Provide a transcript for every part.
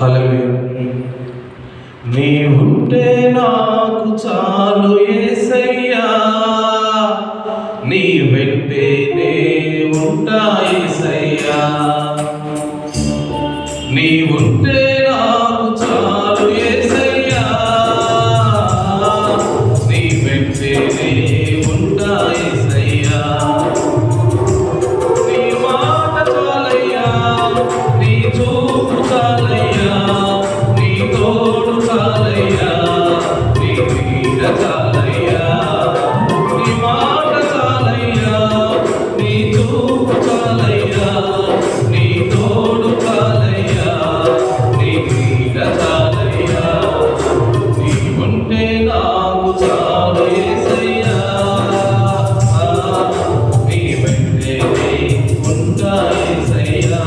హల్లెలూయా. నీవుంటే నాకు చాలు యేసయ్యా, నీ వెంటే నే ఉంటా యేసయ్యా. నీవుంటే నాకు చాలు యేసయ్యా, నీ వెంటే నే ఉంటా యేసయ్యా. నీ మాట చాలయ్యా, నీ చూపు చాలయ్యా, నీ తోడు చాలయ్యా, నీ నీడ చాలయ్యా. నీ మాట చాలయ్యా, నీ చూపు చాలయ్యా, నీ తోడు చాలయ్యా, నీ నీడ చాలయ్యా. నీవుంటే నాకు చాలు యేసయ్యా, నీ వెంటే నే ఉంటా యేసయ్యా.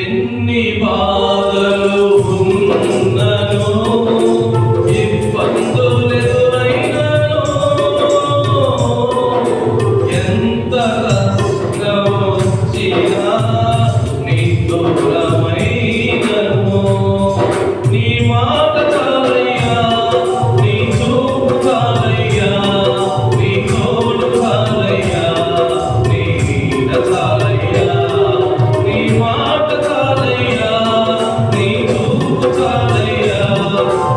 ఎన్ని బాధలు ఉన్ననో, ఇబ్బందులు ఎదురైననో, ఎంత కష్టం వచ్చినా నీ దూరమైనను. నీ మాట చాలయ్యా, నీ చూపు చాలయ్యా, నీ తోడు చాలయ్యా, నీ నీడ చాలయ్యా. నీ మాట చాలయ్యా, నీ చూపు చాలయ్యా,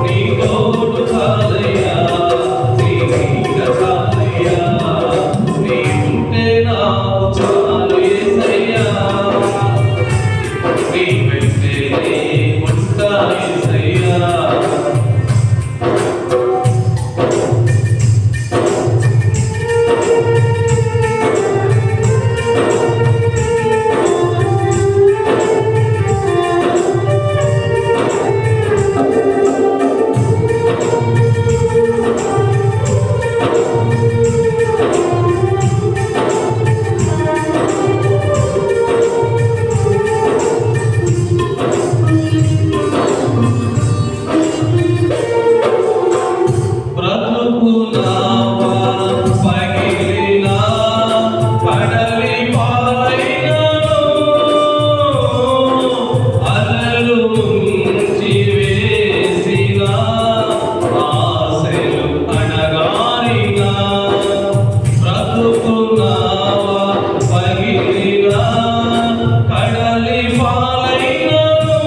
నీ తోడు చాలయ్యా, నీ నీడ చాలయ్యా. నీవుంటే నాకు చాలు యేసయ్యా, నీ వెంటే నే ఉంటా యేసయ్యా. బ్రతుకు నావా పగిలినా, కడలి పాలైనను, అలలు ముంచి వేసినా, ఆశలు అణగారినా. బ్రతుకు నావా పగిలినా, కడలి పాలైనను,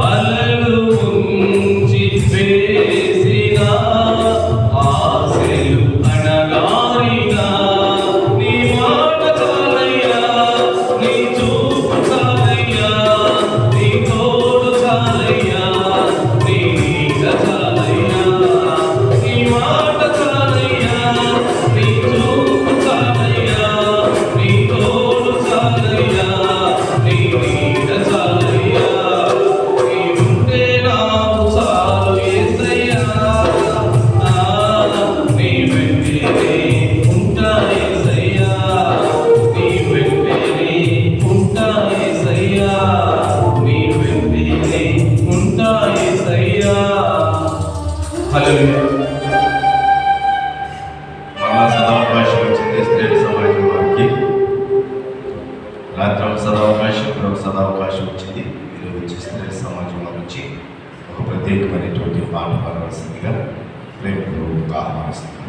అలలు ముంచి వేసినా, ఆశలు అణగారినా. నీ మాట చాలయ్యా, నీ చూపు చాలయ్యా, నీ తోడు చాలయ్యా, నీ నీడ చాలయ్యా. నీ మాట చాలయ్యా, నీ చూపు చాలయ్యా, నీ తోడు చాలయ్యా, నీ నీడ చాలయ్యా. నీవుంటే నాకు చాలు యేసయ్యా, నీ వెంటే నే ఉంటా యేసయ్యా, నీ వెంటే నే ఉంటా యేసయ్యా, నీ వెంటే నే ఉంటా యేసయ్యా. హల్లెలూయా. మరలా సదావకాశం వచ్చింది స్త్రీల సమాజం వారికి. రాత్రి సదావకాశం, ఇప్పుడు సదావకాశం వచ్చింది. మీరు వచ్చి స్త్రీల సమాజంలో వచ్చి ఒక ప్రత్యేకమైనటువంటి పాట పాడవలసిందిగా ప్రేమపూర్వకంగా ఆహ్వానిస్తున్నాను.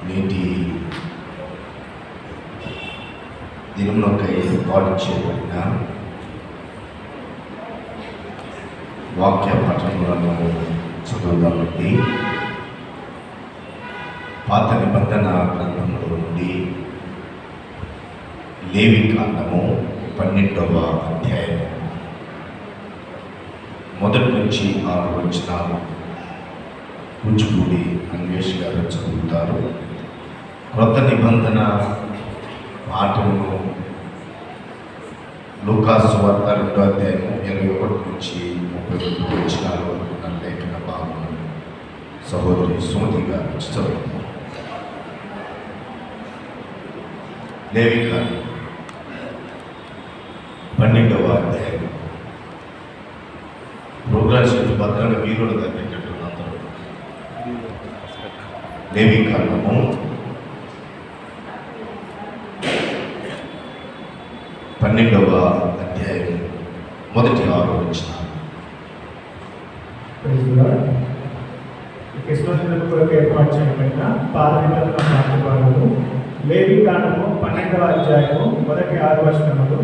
నేటి దినంలోకై ఏర్పాటు చేయబడిన వాక్య పఠనలను చదువుదామండి. పాత నిబంధన గ్రంథంలో నుండి లేవి కాండము 12వ అధ్యాయం మొదటి నుంచి 6 వచనాలు కూచిపూడి అన్వేష్ గారు చదువుతారు. క్రొత్త నిబంధన పాఠమును లూకాసు వార్త 2వ అధ్యాయం 21 నుంచి 32 వచనాల వరకు ఉన్న లేఖన భాగం సహోదరి సుమతి గారు చదువుతారు. లేవి కాండం 12వ అధ్యాయం. ప్రోగ్రామ్స్ భద్రంగా వీరుడు తగ్గినట్టు అందరూ. లేవి కాండము 12వ అధ్యాయం మొదటి 6 వచనాలు. క్రిస్మస్ కొరకు ఏర్పాటు చేయబడిన పాత నిబంధన పాఠ్యభాగము లేవీకాండము 12వ అధ్యాయము 1-6 వచనములు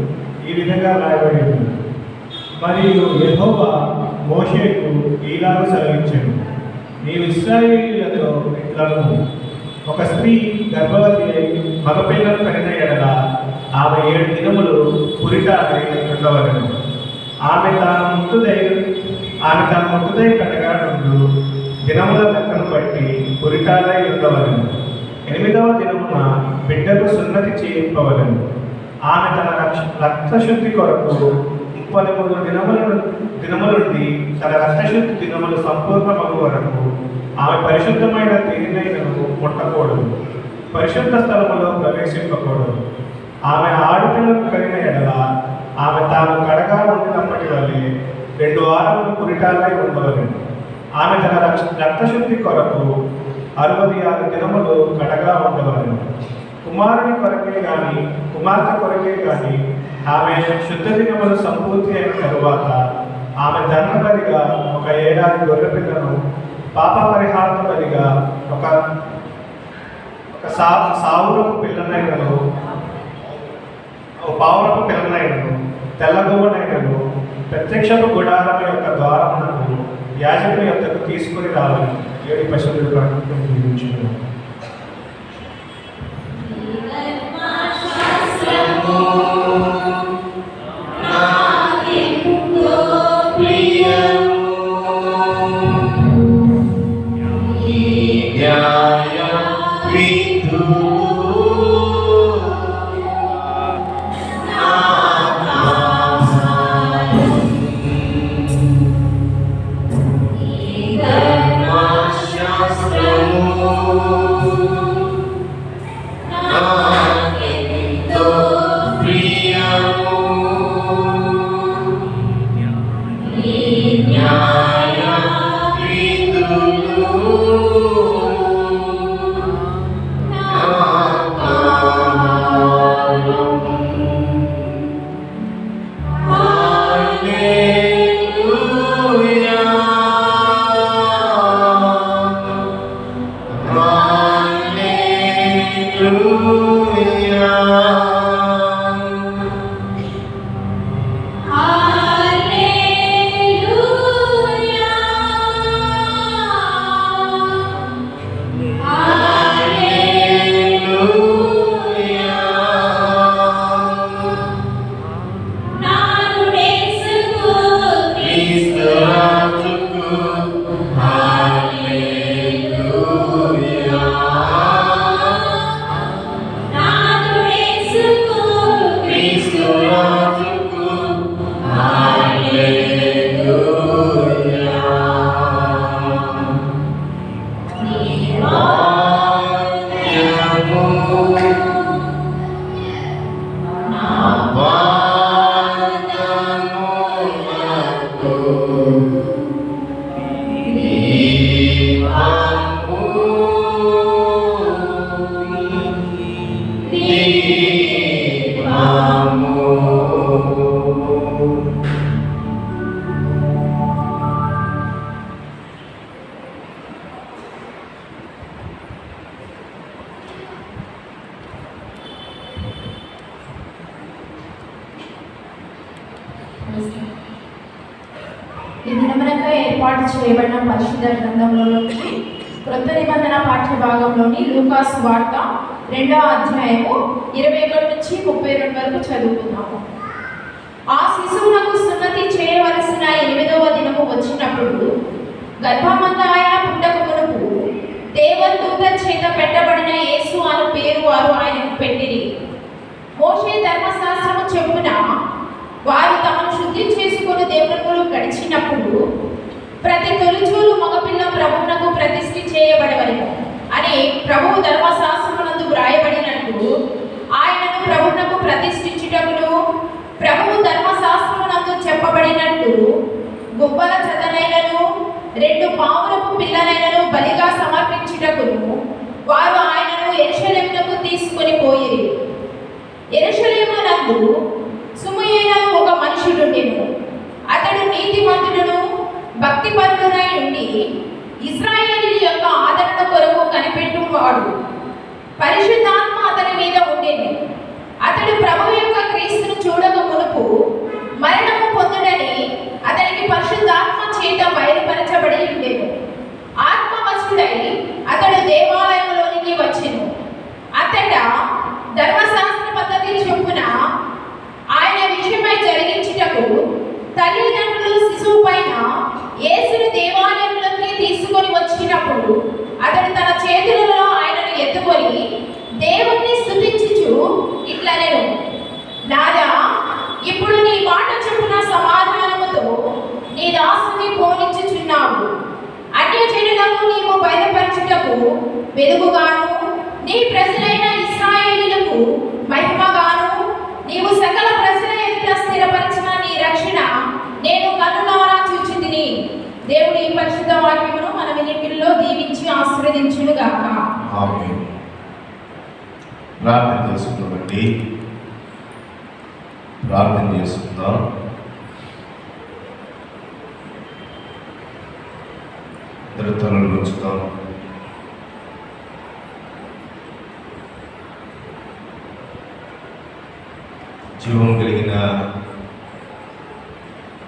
ఈ విధంగా రాయబడి ఉంది. మరియు యెహోవా మోషేకు ఈలాగు సెలవిచ్చాడు, నీవు ఇశ్రాయేలీయులతో ఇట్లను, ఒక స్త్రీ గర్భవతి అయి మగపిల్లను కనిన ఎడల ఆమె 7 దినములు పురిటాలై ఉండవలెను. ఆమె తాను ముట్టుదై కడగా నుండు దినముల లెక్కను బట్టి పురిటాలై ఉండవలెను. 8వ దినమున బిడ్డకు సున్నతి చేయింపవలెను. ఆమె తన రక్తశుద్ధి కొరకు 33 దినముల నుండి తన రక్తశుద్ధి దినములు సంపూర్ణమగు వరకు ఆమె పరిశుద్ధమైన తేనెను ముట్టకూడదు, పరిశుద్ధ స్థలములో ప్రవేశింపకూడదు. ఆమె ఆడపిల్లను కలిగిన ఎడల ఆమె తాను కడగా ఉండినప్పటి వల్లే 2 వారములు పురిటాలై ఉండవలెను. ఆమె తన రక్తశుద్ధి కొరకు 66 దినములు కడగా ఉండవలెను. కుమారుని కొరకే గాని కుమార్తె కొరకే గాని ఆమె శుద్ధ దినములు సంపూర్తి అయిన తరువాత ఆమె దండబలిగా 1 ఏడాది గొర్రెపిల్లను, పాప పరిహార బలిగా ఒక పావురపు పిల్లనైనను, తెల్లగొవ్వనైనను ప్రత్యక్షపు గుడారం యొక్క ద్వారమునకు యాజకుని యొద్దకు తీసుకుని రావాలి. 7 పశువులు జీవించుకున్నాను. ఈ దినమునకై ఏర్పాటు చేయబడిన పరిశుద్ధ గ్రంథంలోని క్రొత్త నిబంధన పాఠ్య భాగంలోని లూకా సువార్త 2వ అధ్యాయము 21 నుంచి 32 వరకు చదువుతున్నాము. ఆ శిశువునకు సున్నతి చేయవలసిన 8వ దినము వచ్చినప్పుడు గర్భమంద ఆయన పుట్టక మునుపు దేవదూత చేత పెట్టబడిన యేసు అను పేరు వారు ఆయనకు పెట్టిరి. మోషే ధర్మశాస్త్రము చెప్పున వారు తమను శుద్ధి చేసుకుని దేవుడు గడిచినప్పుడు ప్రతి తొలిచూలు మగపిల్ల ప్రభువునకు ప్రతిష్ఠ చేయబడవలెను అని ప్రభువు ధర్మశాస్త్రమునందు వ్రాయబడినట్టు ఆయనను ప్రభువునకు ప్రతిష్ఠించుటకును ప్రభువు ధర్మశాస్త్రమునందు చెప్పబడినట్టు గుబ్బల జతనైనను 2 పావురపు పిల్లనైనను బలిగా సమర్పించుటకును వారు ఆయనను యెరూషలేమునకు తీసుకొని పోయిరి. యెరూషలేమునందు సుమయైన ఒక మనుషుడుండెను. అతడు నీతిమంతుడును భక్తిపరుడునై ఉండి ఇశ్రాయేలీయుల యొక్క ఆదరణ కొరకు కనిపెట్టువాడు. పరిశుద్ధాత్మ అతని అతని మీద ఉండేది. అతడు ప్రభువు యొక్క క్రీస్తును చూడక మునుపు మరణము పొందుడని అతనికి పరిశుద్ధాత్మ చేత బయలుపరచబడి ఉండేను. ఆత్మవశుడై అతడు దేవాలయంలోనికి వచ్చెను. అతడ ధర్మశాస్త్ర పద్ధతి చొప్పున ఆయన విషయమై జరిగించుటకు తల్లిదండ్రులు శిశువు పైన యేసును దేవాలయంలోకి తీసుకొని వచ్చినప్పుడు అతడు తన చేతులలో ఆయనను ఎత్తుకొని దేవుణ్ణి స్తుతించుచు ఇట్లనెను, నాదా, ఇప్పుడు నీ మాట చొప్పున సమాధానముతో నీ దాసుని పోనిచ్చుచున్నావు. అన్యజనులకు నీవు బయలుపరచుటకు వెలుగుగాను, నీ ప్రజలైన ఇశ్రాయేలీయులకు మహిమగాను, నీవు సకల ప్రజల ఎదుట స్థిరపరిచిన నీ రక్షణ నేను కన్నులారా చూచితిని. దేవుడి ఈ పరిశుద్ధ వాక్యమును మన వినికిడిలో దీవించి ఆశీర్వదించును గాక. ఆమేన్. ప్రార్థన చేసుకుందామండి. ప్రార్థన చేసుకుందాం. తలలు ఉంచుతాం. జీవం కలిగిన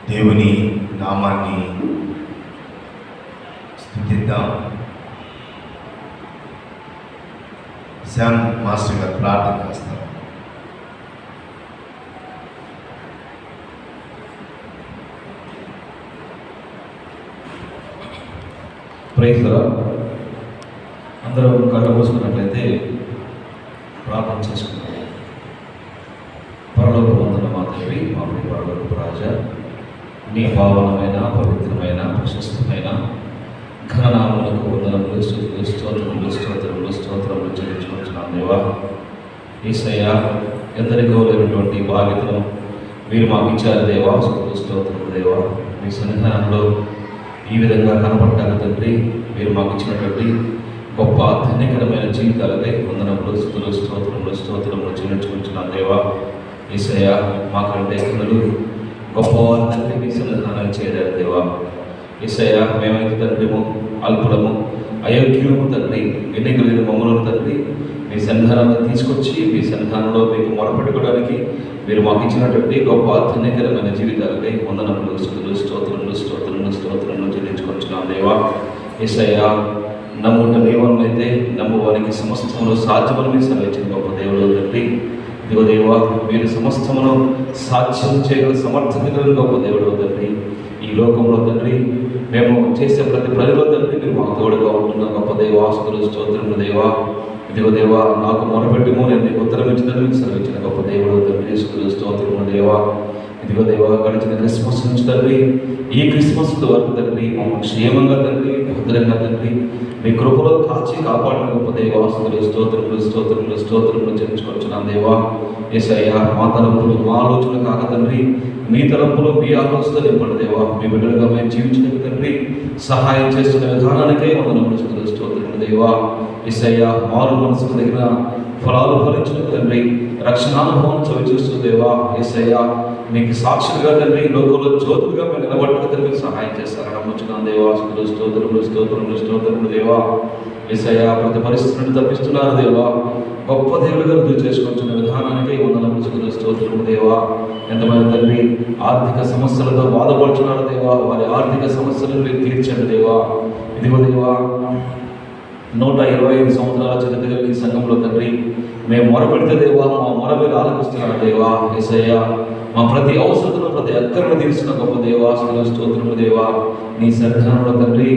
దేవుని నామాన్ని స్తుతిద్దాం. శ్యామ్ మాస్టర్ గారు ప్రార్థన చేస్తారు. Praise the lord. అందరూ కళ్ళు మూసుకున్నట్లయితే ప్రార్థన చేసుకుందాం. పరలోక వందన మా తండ్రి, మా ప్రియ పరలోకపు రాజా, నీ పావనమైన పవిత్రమైన ప్రశస్తమైన ఘననామములకు వందనములు, స్తుతులు, స్తోత్రములు, స్తోత్రములు, స్తోత్రములు చెల్లించుకుంటున్నాం దేవా. యేసయ్యా, ఎందరికో లేనటువంటి బాధ్యతను మీరు మాకు ఇచ్చారు దేవా. స్తుతులు, స్తోత్రములు దేవా. మీ సన్నిధానంలో ఈ విధంగా కనపడ్డాను తండ్రి. మీరు మాకు ఇచ్చినటువంటి గొప్ప ధన్యకరమైన జీవితాలకై వందనములు, స్తుతులు, స్తోత్రములు, స్తోత్రములు చెల్లించుకుంటున్నాం దేవా. యేసయ్యా, మాకంటే కనులు గొప్పవారు తండ్రి మీ సన్నిధానాన్ని చేరారు దేవా. యేసయ్యా, మేమైతే తండ్రిము అల్పులము, అయోగ్యులము తండ్రి, ఎన్నిక లేని మమ్మలను తండ్రి మీ సన్నిధానంలో తీసుకొచ్చి మీ సన్నిధానంలో మీకు మొరపెట్టుకోవడానికి మీరు మాకు ఇచ్చినటువంటి గొప్ప ధన్యకరమైన జీవితాలకై వందనములు, స్తుతులు, స్తోత్రములు, స్తోత్రములు, స్తోత్రములు చెల్లించుకుంటున్నాం దేవా. యేసయ్యా, నమ్ముట దేవమైతే నమ్మువానికి సమస్తమును సాధ్యమని మీరు సెలవిచ్చిన గొప్ప దేవుడు తండ్రి. ఇదిగో దేవా, మీరు సమస్తమును సాధ్యం చేయగల సమర్థత కలిగిన గొప్ప దేవుడు తండ్రి. ఈ లోకంలో తండ్రి మేము చేసే ప్రతి పనిలో తండ్రి మీరు మాకు తోడుగా ఉంటున్న గొప్ప దేవా. స్తుతులు, స్తోత్రములు దేవా. ఇదిగో దేవా, నాకు మొరపెట్టుము, నేను నీకు ఉత్తరం ఇచ్చిందని సెలవిచ్చిన గొప్ప దేవుడు తండ్రి. స్తుతులు, స్తోత్రములు దేవా. ఇదిగో దేవా, గడిచిన క్రిస్మస్ నుంచి తండ్రి ఈ క్రిస్మస్ వరకు తండ్రి మమ్మల్ని క్షేమంగా తండ్రి భద్రంగా తండ్రి మీ కృపలో కాచి కాపాడిన గొప్ప దేవా. స్తుతులు, స్తోత్రములు, స్తోత్రములు, స్తోత్రములు చెల్లించుకొచ్చున్నాం దేవా. యేసయ్యా, మా తలంపులు మా ఆలోచనలు కాక తండ్రి మీ తలంపులు మీ ఆలోచనలు నింపండి దేవా. మీ బిడ్డలుగా మేము జీవించడానికి తండ్రి సహాయం చేస్తున్న విధానానికే వందనములు, స్తుతులు, స్తోత్రములు దేవా. యేసయ్యా, మారు మనసుకు తగిన ఫలాలు ఫలించిన తండ్రి రక్షణానుభవం చవిచూస్తూ దేవా. యేసయ్యా, మీకు సాక్షులుగా తండ్రి లోకంలో జ్యోతులుగా మేము నిలబట్టుకు తండ్రి సహాయం చేస్తారని నమ్ముచున్నాం దేవా. స్తుతులు, స్తోత్రములు, స్తోత్రములు, స్తోత్రములు దేవా. యేసయ్యా, ప్రతి పరిస్థితులను తప్పిస్తున్నారు దేవా. గొప్ప దేవుడిగా రుజువు చేసుకుంటున్న విధానానికి వందనములు, స్తుతులు, స్తోత్రములు దేవా. ఎంతమంది తండ్రి ఆర్థిక సమస్యలతో బాధపడుతున్నారు దేవా. వారి ఆర్థిక సమస్యలను మీరు తీర్చండి దేవా. ఇదిగో దేవా, 125 సంవత్సరాల చరిత్ర ఈ సంఘంలో తండ్రి మేము మొరపెడితే దేవా మా మొర మీరు ఆలకిస్తున్నారు దేవా. యేసయ్యా, మా ప్రతి అవసరతను ప్రతి అక్కరను తీర్చిన గొప్ప దేవా. స్తుతులు, స్తోత్రములు దేవా. నీ సన్నిధానంలో తండ్రి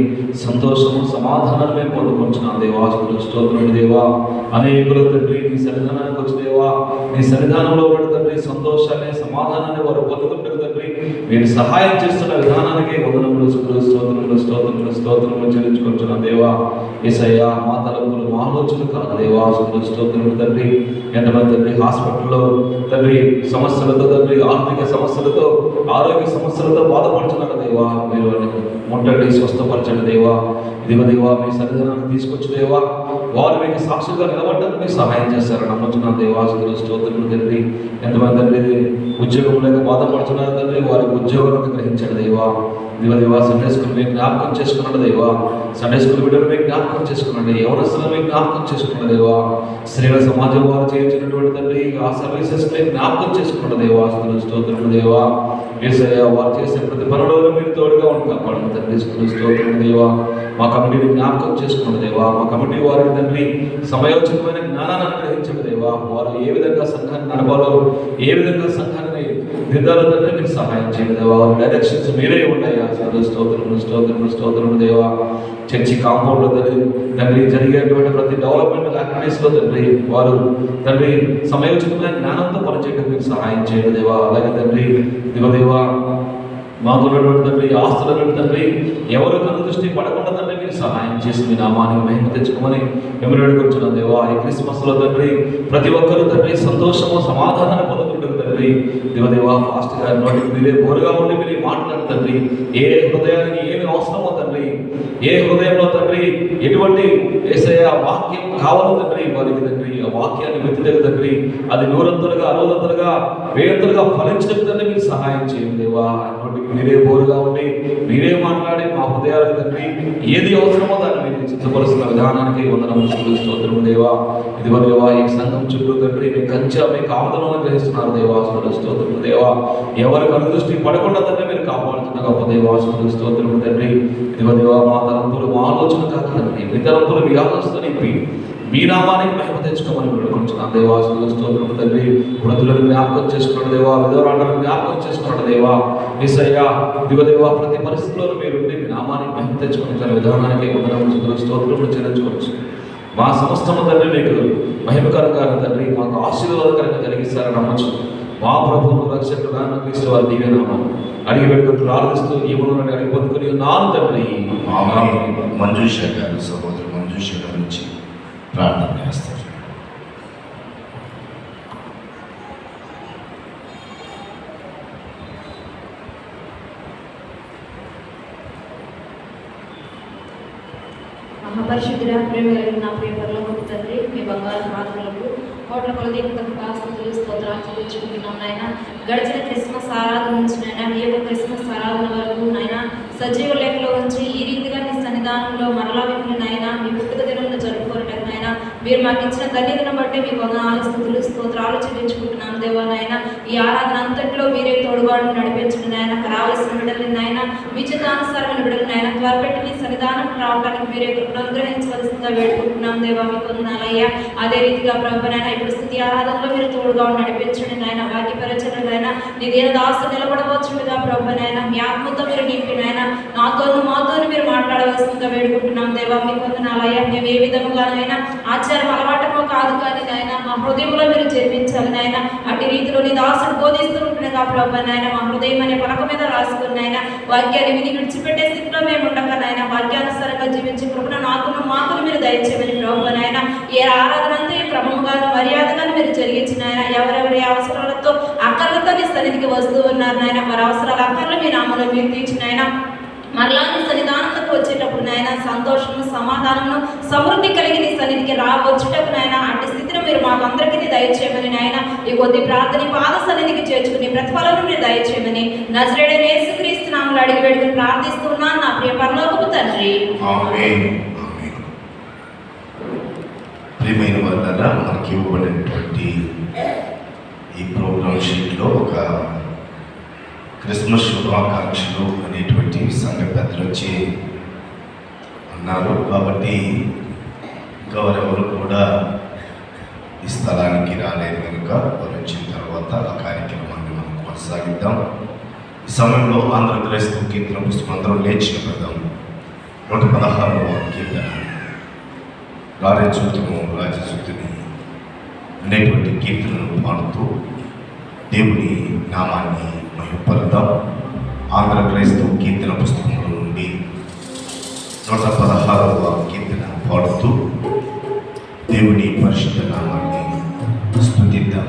సంతోషము సమాధానాన్ని మేము పొందుకుంటున్నాం దేవా. స్తుతులు, స్తోత్రములు దేవా. అనేకులు తండ్రి నీ సన్నిధానానికి వచ్చి దేవా నీ సన్నిధానంలో ఉన్న తండ్రి సంతోషాన్ని సమాధానాన్ని వారు పొందుకుంటారు తండ్రి మీరు సహాయం చేస్తున్న విధానానికి వందనములు, స్తుతులు, స్తోత్రములు, స్తోత్రములు, స్తోత్రములు చెల్లించుకుంటున్నాం దేవా. యేసయ్యా, మా తలంపులు మా ఆలోచనలు కాదు దేవా. స్తుతులు, స్తోత్రములు తండ్రి. ఎంతమంది తండ్రి హాస్పిటల్లో తండ్రి సమస్యలతో తండ్రి ఆర్థిక సమస్యలతో ఆరోగ్య సమస్యలతో బాధపడుతున్నారు దేవా, మీరు ముట్టండి, స్వస్థపరచండి దేవా. ఇదిగో దేవా, మీ సన్నిధానాన్ని తీసుకొచ్చి దేవా, వారు మీకు సాక్షులుగా నిలబడ్డానికి మీకు సహాయం చేస్తారని నమ్ముతున్నాను దేవా. స్తోత్రములు తండ్రి. ఎంతమంది తండ్రి ఉద్యోగం లేక బాధపడుతున్నారు తండ్రి, వారికి ఉద్యోగాలను గ్రహించండి దేవా. ఇదిగో దేవా, సండే స్కూల్ మీకు జ్ఞాపకం చేసుకున్నాడు దేవా. సండే స్కూల్ బిడ్డలు మీకు జ్ఞాపకం చేసుకున్నాడు, యవనస్తులను మీకు జ్ఞాపకం చేసుకున్నాడు దేవా. స్త్రీల సమాజం వారు చేయించినటువంటి తండ్రి ఆ సర్వీసెస్ మీకు జ్ఞాపకం చేసుకున్నాడు దేవా. స్తోత్రములు దేవా. యేసయ్య, వారు చేసే ప్రతి పనులలో మీరు తోడుగా ఉంటాను తండ్రి. స్తోత్రములు దేవా. మా కమిటీని జ్ఞాపకం చేసుకున్నాడు దేవా. మా కమిటీ వారికి తండ్రి సమయోచితమైన జ్ఞానాన్ని అనుగ్రహించండి దేవా. వారు ఏ విధంగా సంఘాన్ని నడపాలో, ఏ విధంగా సంఘాన్ని దిద్దాలో తండ్రి మీరు సహాయం చేయండి దేవా. వారి డైరెక్షన్స్ మీరే ఉన్నాయా. స్తోత్రములు దేవా. చర్చి కాంపౌండ్లో తండ్రి జరిగేటువంటి ప్రతి డెవలప్మెంట్ యాక్టివిటీస్లో తండ్రి వారు తండ్రి సమయోచితమైన జ్ఞానంతో పనిచేయడం మీరు సహాయం చేయండి దేవా. అలాగే తండ్రి ఇదిగో దేవా, మాకున్నటువంటి తండ్రి ఆస్తులను తండ్రి ఎవరు కనుదృష్టి పడకుండా తండ్రి మీరు సహాయం చేసి మీ నామానికి మహిమ తెచ్చుకోమని మేము అడుగుతున్నాం దేవా. ఈ క్రిస్మస్లో తండ్రి ప్రతి ఒక్కరూ తండ్రి సంతోషము సమాధానాన్ని పొందుకుంటారు తండ్రి. దేవదేవా, పాస్టర్ గారి నోటికి మీరే బోరుగా ఉండి మీరు మాట్లాడు తండ్రి. ఏ హృదయానికి ఏమి అవసరమో తండ్రి, ఏ హృదయంలో తండ్రి ఎటువంటి యేసయ్య వాక్యం కావాలో తండ్రి వారికి తండ్రి ఆ వాక్యాన్ని వెతికి తండ్రి అది 100 60 100 ఫలించడం తండ్రి మీరు సహాయం చేయండి దేవా. నోటికి మీరే బోరుగా ఉండి మీరే మాట్లాడి మా హృదయాలకు తండ్రి ఏది అవసరమో దాన్ని మీరు సిద్ధపరుస్తున్న విధానానికి వందనములు స్తోత్రము దేవా. ఇదిగో దేవా, ఈ సంఘం చుట్టూ తండ్రి మీ కంచె మీ కాపుదలను గ్రహిస్తున్నారు దేవా. స్తోత్రము దేవా. ఎవరి కనుదృష్టి పడకుండా తండ్రి మీరు కాపాడుతున్న గొప్ప దేవా. స్తోత్రము తండ్రి. ఇదిగో దేవా, మా తలంపులు మా ఆలోచన కాదు తండ్రి, మీ తలంపులు మీ ఆలోచన నింపి మీ నామానికి మహిమ తెచ్చుకోమని వేడుకుంటున్నాను దేవా. స్తోత్రము తండ్రి. వృద్ధులను జ్ఞాపకం చేసుకున్నాడు దేవా, విధవరాలను జ్ఞాపకం చేసుకున్నాడు దేవా. యేసయ్యా, ఇదిగో దేవా, ప్రతి పరిస్థితుల్లో మీరు మీ నామానికి మహిమ తెచ్చుకునే విధానానికి వందనములు స్తోత్రములు చెల్లించుకోవచ్చు. మా సమస్తము తండ్రి మీకు మహిమకరంగా తండ్రి మాకు ఆశీర్వాదకరంగా కలిగిస్తారని నమ్మచ్చు. మా ప్రభువును రక్షకుడు క్రీస్తు వారి దివ్యనామం అడిగి పెట్టుకుని ప్రార్థిస్తూ ఈ మనల్ని అడిగి పొందుకుని ఉన్నాను తండ్రి. మంజుష గారు, సహోదరు మంజుష గారి నుంచి ప్రార్థన చేస్తారు. మహాపరిశుద్ధుడా, ప్రేమ కలిగిన నా ప్రియ పరలోకపు తండ్రి, మీ బంగారు పాత్రలకు కోట్ల కొలది స్థుతులు స్తోత్రాలు చెల్లించుకుంటున్నాం నాయన. గడిచిన క్రిస్మస్ ఆరాధన నుంచి నాయన మీ యొక్క క్రిస్మస్ ఆరాధన వరకు నాయన సజీవ లేఖలో ఉంచి ఈ రీతిగా మీ సన్నిధానంలో మరలా మిమ్మల్ని నాయన మీ పుట్టుక దినమును జరుపుకోవటం నాయన మీరు మాకు ఇచ్చిన ధన్యతను బట్టి మీ వందనాలు స్థుతులు స్తోత్రాలు చెల్లించుకుంటున్నాం దేవా. నాయన ఈ ఆరాధన అంతట్లో మీరే తోడుగాడు నడిపించండి నాయన. రావాల్సిన బిడ్డలు నాయన మీ చిత్తానుసారమైన బిడ్డలు నాయన త్వరపెట్టి మీ సన్నిధానం రావడానికి మీరే కృపను అనుగ్రహించవలసిందిగా వేడుకుంటున్నాం దేవా. మీకు వందనాలయ్యా. అదే రీతిగా ప్రభు నాయన ఇప్పుడు స్థుతి ఆరాధనలో మీరు తోడుగా నడిపించండి నాయన. వాక్యపరచండి నాయన. నీ దేని దాసు నిలబడవచ్చుగా ప్రభు నాయన. మీ ఆత్మతో మీరు నింపి నాయన మాతోను మీరు మాట్లాడవలసిందిగా వేడుకుంటున్నాం దేవా. మీకు వందనాలయ్యా. మేము ఏ విధముగానైనా ఆచారం అలవాటమో కాదు కానీ నాయన మా హృదయంలో మీరు జన్మించాలి నాయన. అటు రీతిలో నీ దాసుడు బోధిస్తూ ఉంటుండగా ప్రభు నాయన మా హృదయం అనే పలక మీద రాసుకుని నాయన వాక్యాన్ని విని విడిచిపెట్టే స్థితిలో మేము ఉండగా నాయన వాక్యానుసారంగా జీవించి కృపను మాకును మీరు దయచేయమని ప్రభు నాయన. ఏ ఆరాధన అంతా ఏ క్రమముగాను మర్యాదగాను మీరు జరిగించిన ఆయన ఎవరెవరి అవసరాలతో అక్కర్లతో నీ సన్నిధికి వస్తూ ఉన్నారు నాయన. వారి అవసరాల అక్కర్లు మీ నామలో మీరు తీర్చిన ఆయన మరలా నీ సన్నిధానంలోకి వచ్చేటప్పుడు నాయన సంతోషము సమాధానము సమృద్ధి కలిగి నీ సన్నిధికి వచ్చేటప్పుడు నాయన అట్టి స్థితిని మీరు మాకు అందరికీ దయచేయమని నాయన ఈ కొద్ది ప్రార్థన పాద సన్నిధికి చేర్చుకుని ప్రతిఫలను మీరు దయచేయమని నజరేయుడైన యేసుక్రీస్తు నామములో అడిగి వేడుకుని ప్రార్థిస్తున్నాను నా ప్రియ పరలోకపు తండ్రి. ప్రియమైన వాళ్ళ మనకి ఇవ్వబడినటువంటి ఈ ప్రోగ్రామ్ షీట్లో ఒక క్రిస్మస్ శుభాకాంక్షలు అనేటువంటి సంఘ పెద్దలు వచ్చి అన్నారు. కాబట్టి ఇంకెవరెవరు కూడా ఈ స్థలానికి రాలేదు కనుక వారు వచ్చిన తర్వాత ఆ కార్యక్రమాన్ని మనం కొనసాగిద్దాం. ఈ సమయంలో ఆంధ్రప్రదేశ్ కీర్తన పుస్తకం అందరూ లేచిన పదం 116వ కీర్తన రాజసూతుము అనేటువంటి కీర్తనను పాడుతూ దేవుని నామాన్ని మహిమపరుద్దాం. ఆంధ్ర క్రైస్తవ కీర్తన పుస్తకంలో నుండి 116వ కీర్తన పాడుతూ దేవుని పరిశుద్ధ నామాన్ని స్తుతిద్దాం.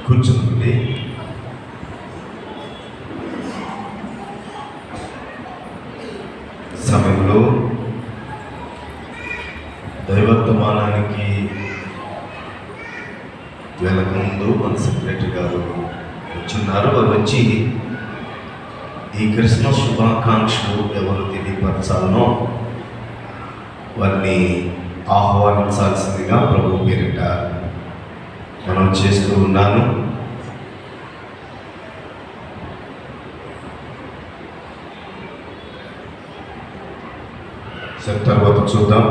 కూర్చుంది. సమయంలో దైవర్తమానానికి వెళ్ళకముందు మన సెక్రటరీ గారు వచ్చున్నారు. వారు వచ్చి ఈ క్రిస్మస్ శుభాకాంక్షలు ఎవరు తెలియపరచాలనో వారిని ఆహ్వానించాల్సిందిగా ప్రభు పేరిట మనం చేస్తూ ఉన్నాను. సరే, తర్వాత చూద్దాం.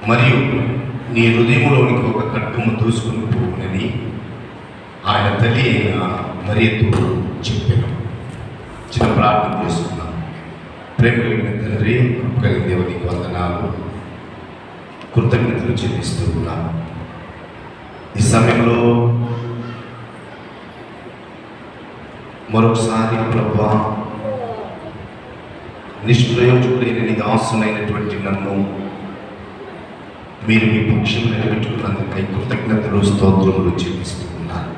మరియు నీ హృదయంలోనికి ఒక కట్టుము దూసుకుని పోవునని ఆయన తల్లి అయిన మరియతో చెప్పాను. చిన్న ప్రార్థన చేసుకున్నాం. ప్రేమ కలిగిన తండ్రి, కలిగిన దేవునికి వందనాలు, కృతజ్ఞతలు చెల్లిస్తూ ఉన్నాను. ఈ సమయంలో మరొకసారి ప్రభువా, నిష్ప్రయోజకుడైన నీ దాసునైనటువంటి నన్ను మీరు మీ పక్షం నిలబెట్టుకున్నందుకై కృతజ్ఞతలు స్తోత్రములు చెల్లిస్తూ ఉన్నాను.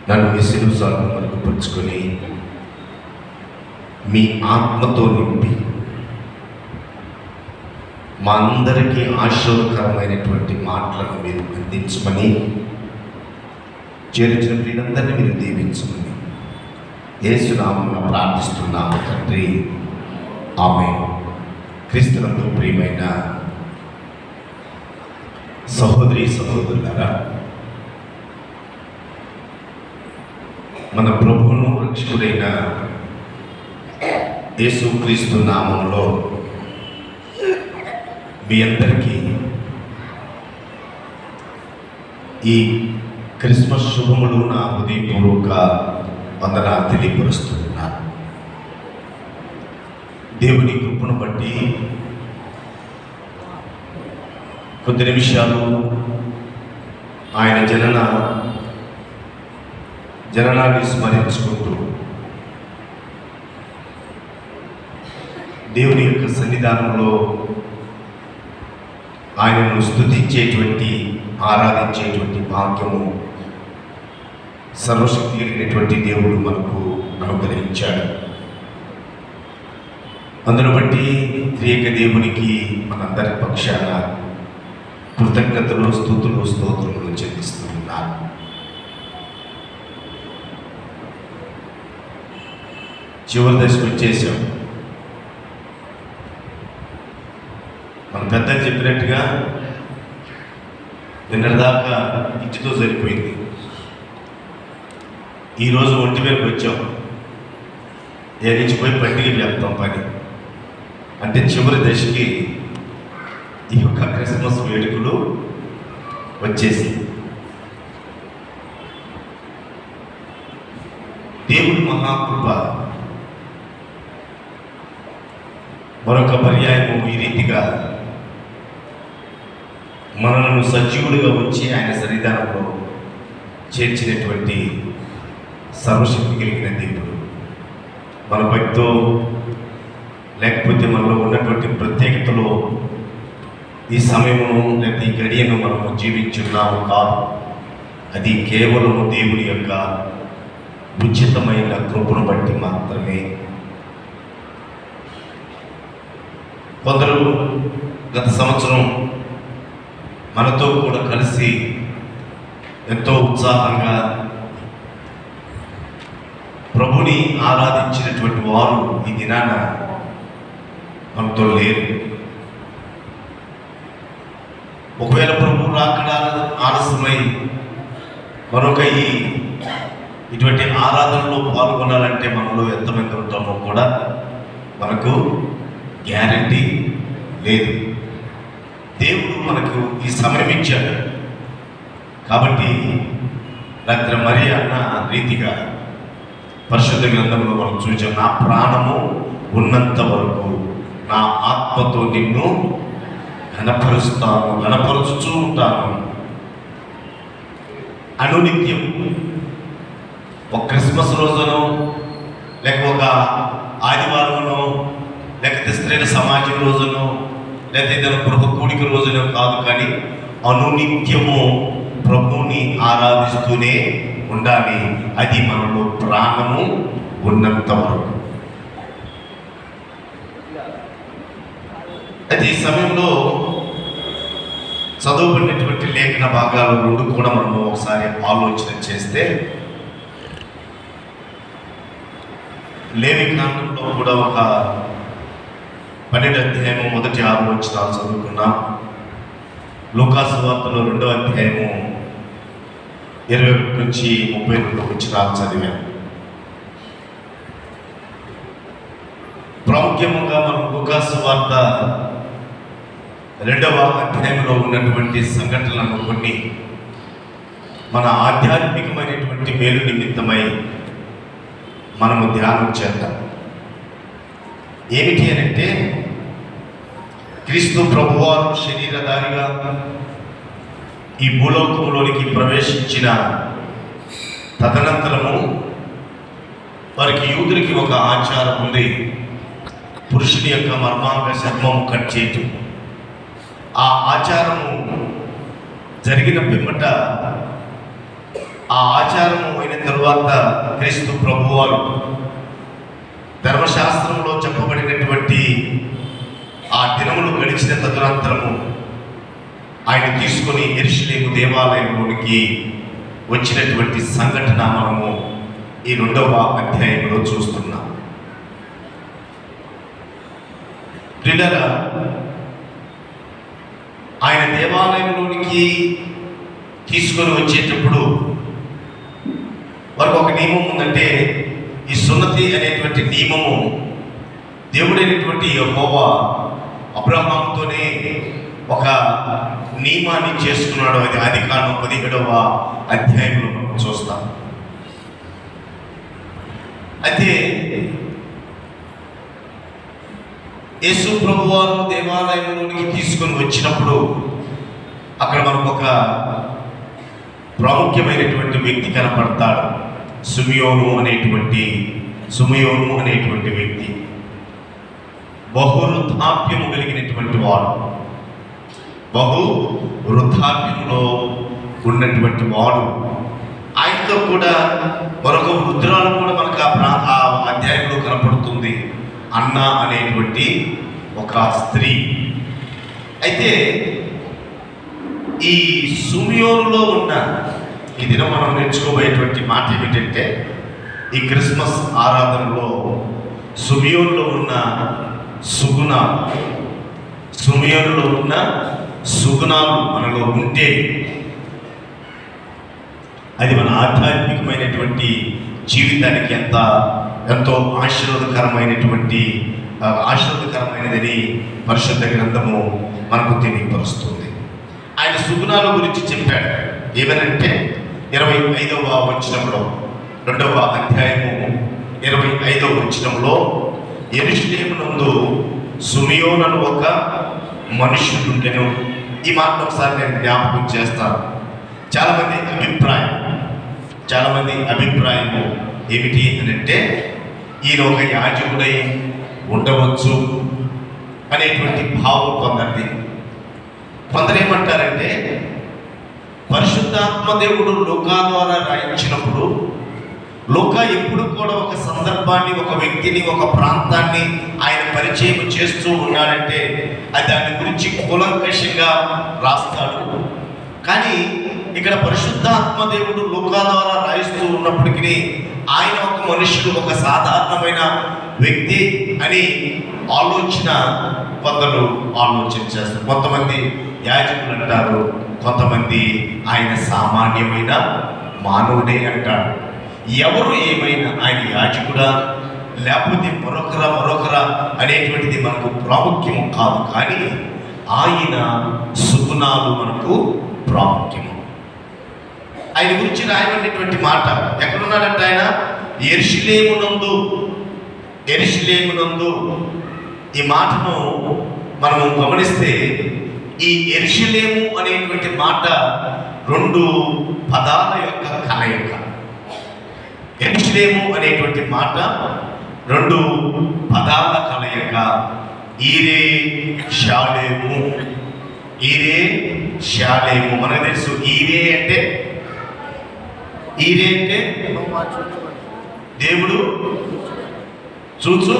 నన్ను మీ శిలువ సాగు వరకు పరుచుకొని మీ ఆత్మతో నింపి మా అందరికీ ఆశీర్వదకరమైనటువంటి మాటలను మీరు అందించమని, చేర్చిన వీరందరినీ మీరు దీవించమని యేసునామమున ప్రార్థిస్తున్నాము తండ్రి, ఆమేన్. క్రీస్తునందు ప్రియమైన సహోదరి సహోదరులారా, మన ప్రభువును రక్షకుడైన యేసుక్రీస్తు నామములో మీ అందరికీ ఈ క్రిస్మస్ శుభములు నా హృదయపూర్వక వందనాలు తెలియపరుస్తున్నాను. దేవుని కృపను బట్టి కొద్ది నిమిషాలు ఆయన జననాన్ని స్మరించుకుంటూ దేవుని యొక్క సన్నిధానంలో ఆయనను స్తుతించేటువంటి, ఆరాధించేటువంటి భాగ్యము సర్వశక్తి కలిగినటువంటి దేవుడు మనకు అనుగ్రహించాడు. అందును బట్టి త్రియేక దేవునికి మనందరి పక్షాన కృతజ్ఞతలు, స్తుతులు, స్తోత్రములు చెల్లిస్తూ ఉన్నాను. చివరి దశకు వచ్చేసాం. మన పెద్దలు చెప్పినట్టుగా నిన్నటిదాకా ఇంటితో సరిపోయింది. ఈరోజు ఒంటి మీదకి వచ్చాం. ఏడించిపోయి పట్టికి వెళ్తాం పని. అంటే చివరి దశకి ఈ యొక్క క్రిస్మస్ వేడుకలు వచ్చేసి దేవుడి మహాకృప మరొక పర్యాయము ఈ రీతిగా మనలను సజీవుడిగా ఉంచి ఆయన సన్నిధానంలో చేర్చినటువంటి సర్వశక్తి కలిగిన దేవుడు. మన భక్తితో లేకపోతే మనలో ఉన్నటువంటి ప్రత్యేకతలో ఈ సమయమును లేకపోతే ఈ గడియను మనము జీవించున్నాము కాదు. అది కేవలం దేవుని యొక్క ఉచితమైన కృపను బట్టి మాత్రమే. కొందరు గత సంవత్సరం మనతో కూడా కలిసి ఎంతో ఉత్సాహంగా ప్రభుని ఆరాధించినటువంటి వారు ఈ దినాన మనతో లేరు. ఒకవేళ ప్రభు రాకడ ఆలస్యమై మరొక ఇటువంటి ఆరాధనలో పాల్గొనాలంటే మనలో ఎంతమంది ఉంటామో కూడా మనకు గ్యారంటీ లేదు. దేవుడు మనకు ఈ సమయం ఇచ్చాడు కాబట్టి డాక్టర్ మరి అన్న రీతిగా పరిశుద్ధ గ్రంథంలో మనం చూసాం. నా ప్రాణము ఉన్నంత వరకు నా ఆత్మతో నిన్ను గణపరుచుతూ ఉంటాను. అనునిత్యం ఒక క్రిస్మస్ రోజునో లేక ఒక ఆదివారంలో లేకపోతే స్త్రీల సమాజం రోజునో లేకపోతే ఏదైనా గృహ కూడిక రోజునో కాదు, కానీ అనునిత్యము ప్రభువుని ఆరాధిస్తూనే ఉండాలి. అది మనలో ప్రాణము ఉన్నంత వరకు. అయితే ఈ సమయంలో చదువుకున్నటువంటి లేఖన భాగాలు రెండు కూడా మనము ఒకసారి ఆలోచన చేస్తే, లేవి కాండంలో కూడా ఒక 12వ అధ్యాయము 1వ 6 వచనాలు చదువుకున్నాం. లూకాసు వార్తలో 2వ అధ్యాయము 21 నుంచి 32 వచనాలు చదివాం. ప్రాముఖ్యంగా మనం లూకాసు వార్త 2వ అధ్యాయంలో ఉన్నటువంటి సంఘటనలను కొన్ని మన ఆధ్యాత్మికమైనటువంటి మేలు నిమిత్తమై మనము ధ్యానం చేద్దాం. ఏమిటి అని అంటే, క్రీస్తు ప్రభువారు శరీరధారిగా ఈ భూలోకంలోనికి ప్రవేశించిన తదనంతరము వారికి యూదులకి ఒక ఆచారం ఉంది. పురుషుని యొక్క మర్మాంగ చర్మం కట్ చేయటం. ఆ ఆచారము జరిగిన పిమ్మట, ఆ ఆచారము అయిన తరువాత క్రీస్తు ప్రభువారు ధర్మశాస్త్రంలో చెప్పబడినటువంటి ఆ దినములు గడిచిన తదనంతరము ఆయన తీసుకొని యెరూషలేము దేవాలయంలోనికి వచ్చినటువంటి సంఘటన మనము ఈ 2వ అధ్యాయంలో చూస్తున్నాం. ప్రియులారా, ఆయన దేవాలయంలోనికి తీసుకొని వచ్చేటప్పుడు వారికి ఒక నియమం ఉందంటే, ఈ సున్నతి అనేటువంటి నియమము దేవుడైనటువంటి యెహోవా అబ్రహాముతోనే ఒక నియమాన్ని చేసుకున్నాడు. అది ఆదికాండం 17వ అధ్యాయంలో మనం చూస్తాం. అయితే యేసు ప్రభువారు దేవాలయంలోనికి తీసుకొని వచ్చినప్పుడు అక్కడ మనకు ఒక ప్రాముఖ్యమైనటువంటి వ్యక్తి కనపడతాడు. సుమియోను అనేటువంటి వ్యక్తి బహు వృద్ధాప్యము కలిగినటువంటి వాడు, బహు వృద్ధాప్యంలో ఉన్నటువంటి వాడు. ఆయనతో కూడా మరొక వృద్ధురాలు కూడా మనకు ఆ అధ్యాయంలో కనపడుతుంది, అన్న అనేటువంటి ఒక స్త్రీ. అయితే ఈ సుమియోనులో ఉన్న ఈ దినం మనం నేర్చుకోబోయేటువంటి మాట ఏమిటంటే, ఈ క్రిస్మస్ ఆరాధనలో సుమియోనులో ఉన్న సుగుణాలు మనలో ఉంటే అది మన ఆధ్యాత్మికమైనటువంటి జీవితానికి ఎంతో ఆశీర్వాదకరమైనదని పరిశుద్ధ గ్రంథము మనకు తెలియపరుస్తుంది. ఆయన సుగుణాల గురించి చెప్పాడు. ఏమనంటే 25వ వచనంలో, 2వ అధ్యాయము 25వ వచనంలో, యెరూషలేమునందు సుమియోనను ఒక మనుష్యుడుండెను. ఈ మాట ఒకసారి నేను జ్ఞాపకం చేస్తాను. చాలామంది అభిప్రాయము ఏమిటి అంటే ఈయన ఒక యాజకుడై ఉండవచ్చు అనేటువంటి భావం కొందరు ఏమంటారంటే పరిశుద్ధాత్మ దేవుడు లూకా ద్వారా రాయించినప్పుడు లూకా ఎప్పుడు కూడా ఒక సందర్భాన్ని, ఒక వ్యక్తిని, ఒక ప్రాంతాన్ని ఆయన పరిచయం చేస్తూ ఉన్నాడంటే అది దాని గురించి కూలంకషంగా రాస్తాడు. కానీ ఇక్కడ పరిశుద్ధాత్మ దేవుడు లూకా ద్వారా రాయిస్తూ ఉన్నప్పటికీ ఆయన ఒక మనుషుడు, ఒక సాధారణమైన వ్యక్తి అని కొందరు ఆలోచన చేస్తారు. కొంతమంది యాజకులు అంటారు, కొంతమంది ఆయన సామాన్యమైన మానవుడే అంటారు. ఎవరు ఏమైనా ఆయన యాజకుడా లేకపోతే మరొకరా అనేటువంటిది మనకు ప్రాముఖ్యం కాదు. కానీ ఆయన సుగుణాలు మనకు ప్రాముఖ్యము. ఆయన గురించి రాయబడినటువంటి మాట ఎక్కడున్నాడంటే ఆయన యెరూషలేమునందు. ఈ మాటను మనము గమనిస్తే ఈ యెరూషలేము అనేటువంటి మాట 2 పదాల యొక్క కలయిక. యెరూషలేము అనేటువంటి మాట 2 పదాల కలయిక. ఈరే షాలేము. మనకు తెలుసు ఈరే అంటే దేవుడు చూచు.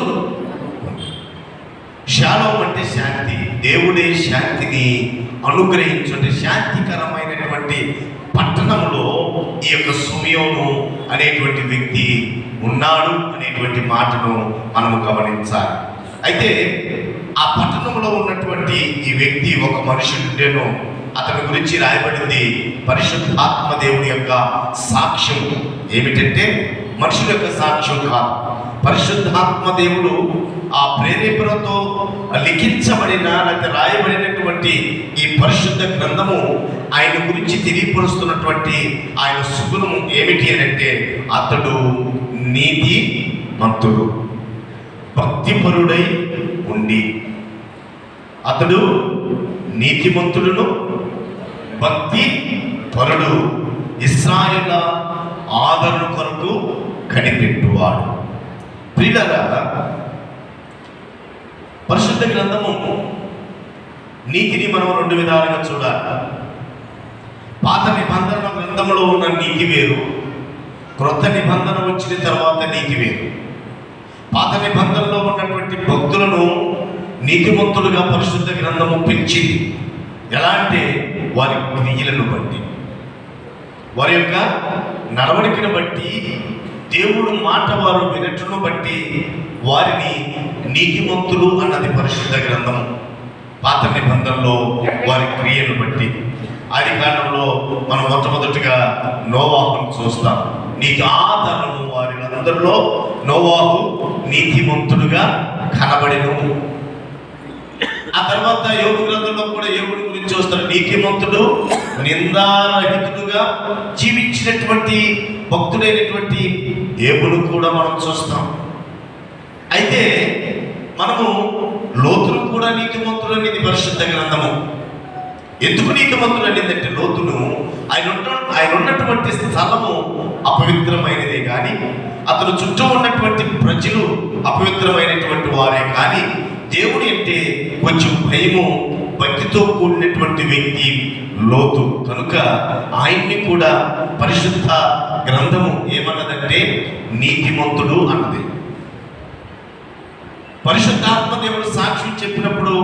షాలోం అంటే శాంతి. దేవుడే శాంతిని అనుగ్రహించుంటే శాంతికరమైనటువంటి పట్టణంలో ఈ యొక్క సుమియోను అనేటువంటి వ్యక్తి ఉన్నాడు అనేటువంటి మాటను మనము గమనించాలి. అయితే ఆ పట్టణంలో ఉన్నటువంటి ఈ వ్యక్తి ఒక మనుషుడుండేను. అతని గురించి రాయబడింది పరిశుద్ధాత్మ దేవుని యొక్క సాక్ష్యం. ఏమిటంటే మనుషుల యొక్క సాక్ష్యం కాదు, పరిశుద్ధాత్మ దేవుడు ఆ ప్రేరేపణతో లిఖించబడిన లేదా రాయబడినటువంటి ఈ పరిశుద్ధ గ్రంథము ఆయన గురించి తెలియపరుస్తున్నటువంటి ఆయన సుగుణము ఏమిటి అని అంటే అతడు నీతిమంతుడు, భక్తిపరుడై ఉండి. అతడు నీతిమంతుడును భక్తి పరుడు, ఇశ్రాయేల ఆదరణ కొరకు కనిపెట్టువాడు. ప్రియులారా, పరిశుద్ధ గ్రంథము నీతిని మనం 2 విధాలుగా చూడాలి. పాత నిబంధన గ్రంథంలో ఉన్న నీతి వేరు, క్రొత్త నిబంధన వచ్చిన తర్వాత నీతి వేరు. పాత నిబంధనలో ఉన్నటువంటి భక్తులను నీతిమంతులుగా పరిశుద్ధ గ్రంథము పెంచింది. ఎలా అంటే వారి క్రియలను బట్టి, వారి యొక్క నడవడికను బట్టి, దేవుడు మాట వారు వినట్టును బట్టి వారిని నీతిమంతులు అన్నది పరిశుద్ధ గ్రంథము. పాత నిబంధనలో వారి క్రియను బట్టి. ఆది కాలంలో మనం మొట్టమొదటిగా నోవాహును చూస్తాం. నీతి ఆధారము వారిలందరిలో నోవాహు నీతిమంతుడుగా కనబడెను. ఆ తర్వాత యోగు గ్రంథంలో కూడా యోగుడి గురించి చూస్తారు. నీతిమంతుడు, నిందారహితుడుగా జీవించినటువంటి భక్తుడైనటువంటి యోగును కూడా మనం చూస్తాం. అయితే మనము లోతును కూడా నీతిమంతుడు అనేది పరిశుద్ధ గ్రంథము. ఎందుకు నీతిమంతుడు అనేదంటే లోతును ఆయన ఉన్నటువంటి స్థలము అపవిత్రమైనదే కానీ, అతను చుట్టూ ఉన్నటువంటి ప్రజలు అపవిత్రమైనటువంటి వారే కానీ, దేవుడు అంటే కొంచెం భయము భక్తితో కూడినటువంటి వ్యక్తి లోతు. కనుక ఆయన్ని కూడా పరిశుద్ధ గ్రంథము ఏమన్నదంటే నీతిమంతుడు అన్నది. పరిశుద్ధాత్మ దేవుడు సాక్ష్యం చెప్పినప్పుడు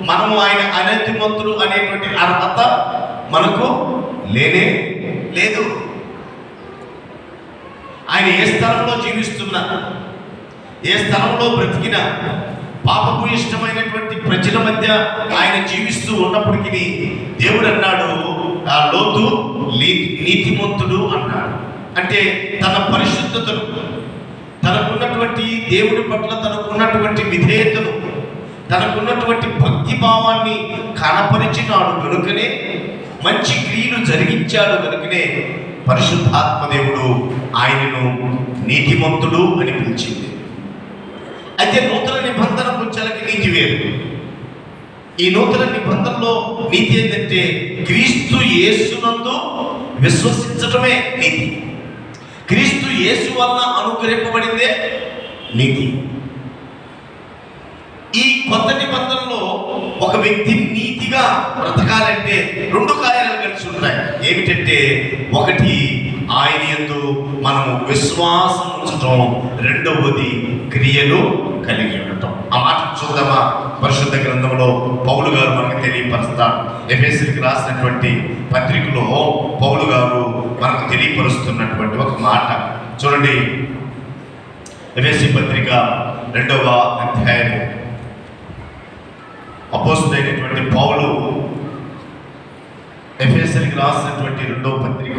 మనము ఆయన అనీతిమంతుడు అనేటువంటి అర్హత మనకు లేనే లేదు. ఆయన ఏ స్థలంలో జీవిస్తున్నా, ఏ స్థలంలో బ్రతికినా, పాపపు ఇష్టమైనటువంటి ప్రజల మధ్య ఆయన జీవిస్తూ ఉన్నప్పటికీ దేవుడు అన్నాడు, ఆ లోతు నీతిమంతుడు అన్నాడు. అంటే తన పరిశుద్ధతను, తనకున్నటువంటి దేవుడి పట్ల తనకున్నటువంటి విధేయతను, తనకున్నటువంటి భక్తి భావాన్ని కనపరిచినాడు కనుకనే, మంచి క్రియలు జరిగించాడు కనుకనే పరిశుద్ధాత్మదేవుడు ఆయనను నీతిమంతుడు అని పిలిచింది. అయితే నూతన నిబంధన పుంచాలకి నీతి వేరు. ఈ నూతన నిబంధనలో నీతి ఏంటంటే క్రీస్తు యేసునందు విశ్వసించటమే నీతి. క్రీస్తు యేసు వలన అనుగ్రహింపబడిందే నీతి. ఈ కొత్త నిబంధనలో ఒక వ్యక్తి నీతిగా బ్రతకాలంటే రెండు కార్యాలు కలిసి ఉంటాయి. ఏమిటంటే, ఒకటి ఆయన యందు మనము విశ్వాసం ఉంచటం, రెండవది క్రియలు కలిగి ఉండటం. ఆ మాట చూద్దామా? పరిశుద్ధ గ్రంథంలో పౌలు గారు మనకు తెలియపరుస్తారు. ఎఫెసీయులకు రాసినటువంటి పత్రికలో పౌలు గారు మనకు తెలియపరుస్తున్నటువంటి ఒక మాట చూడండి. ఎఫెసీ పత్రిక 2వ అధ్యాయం అపోస్తలుడైనటువంటి పౌలు ఎఫెసీయులకు రాసినటువంటి 2వ పత్రిక,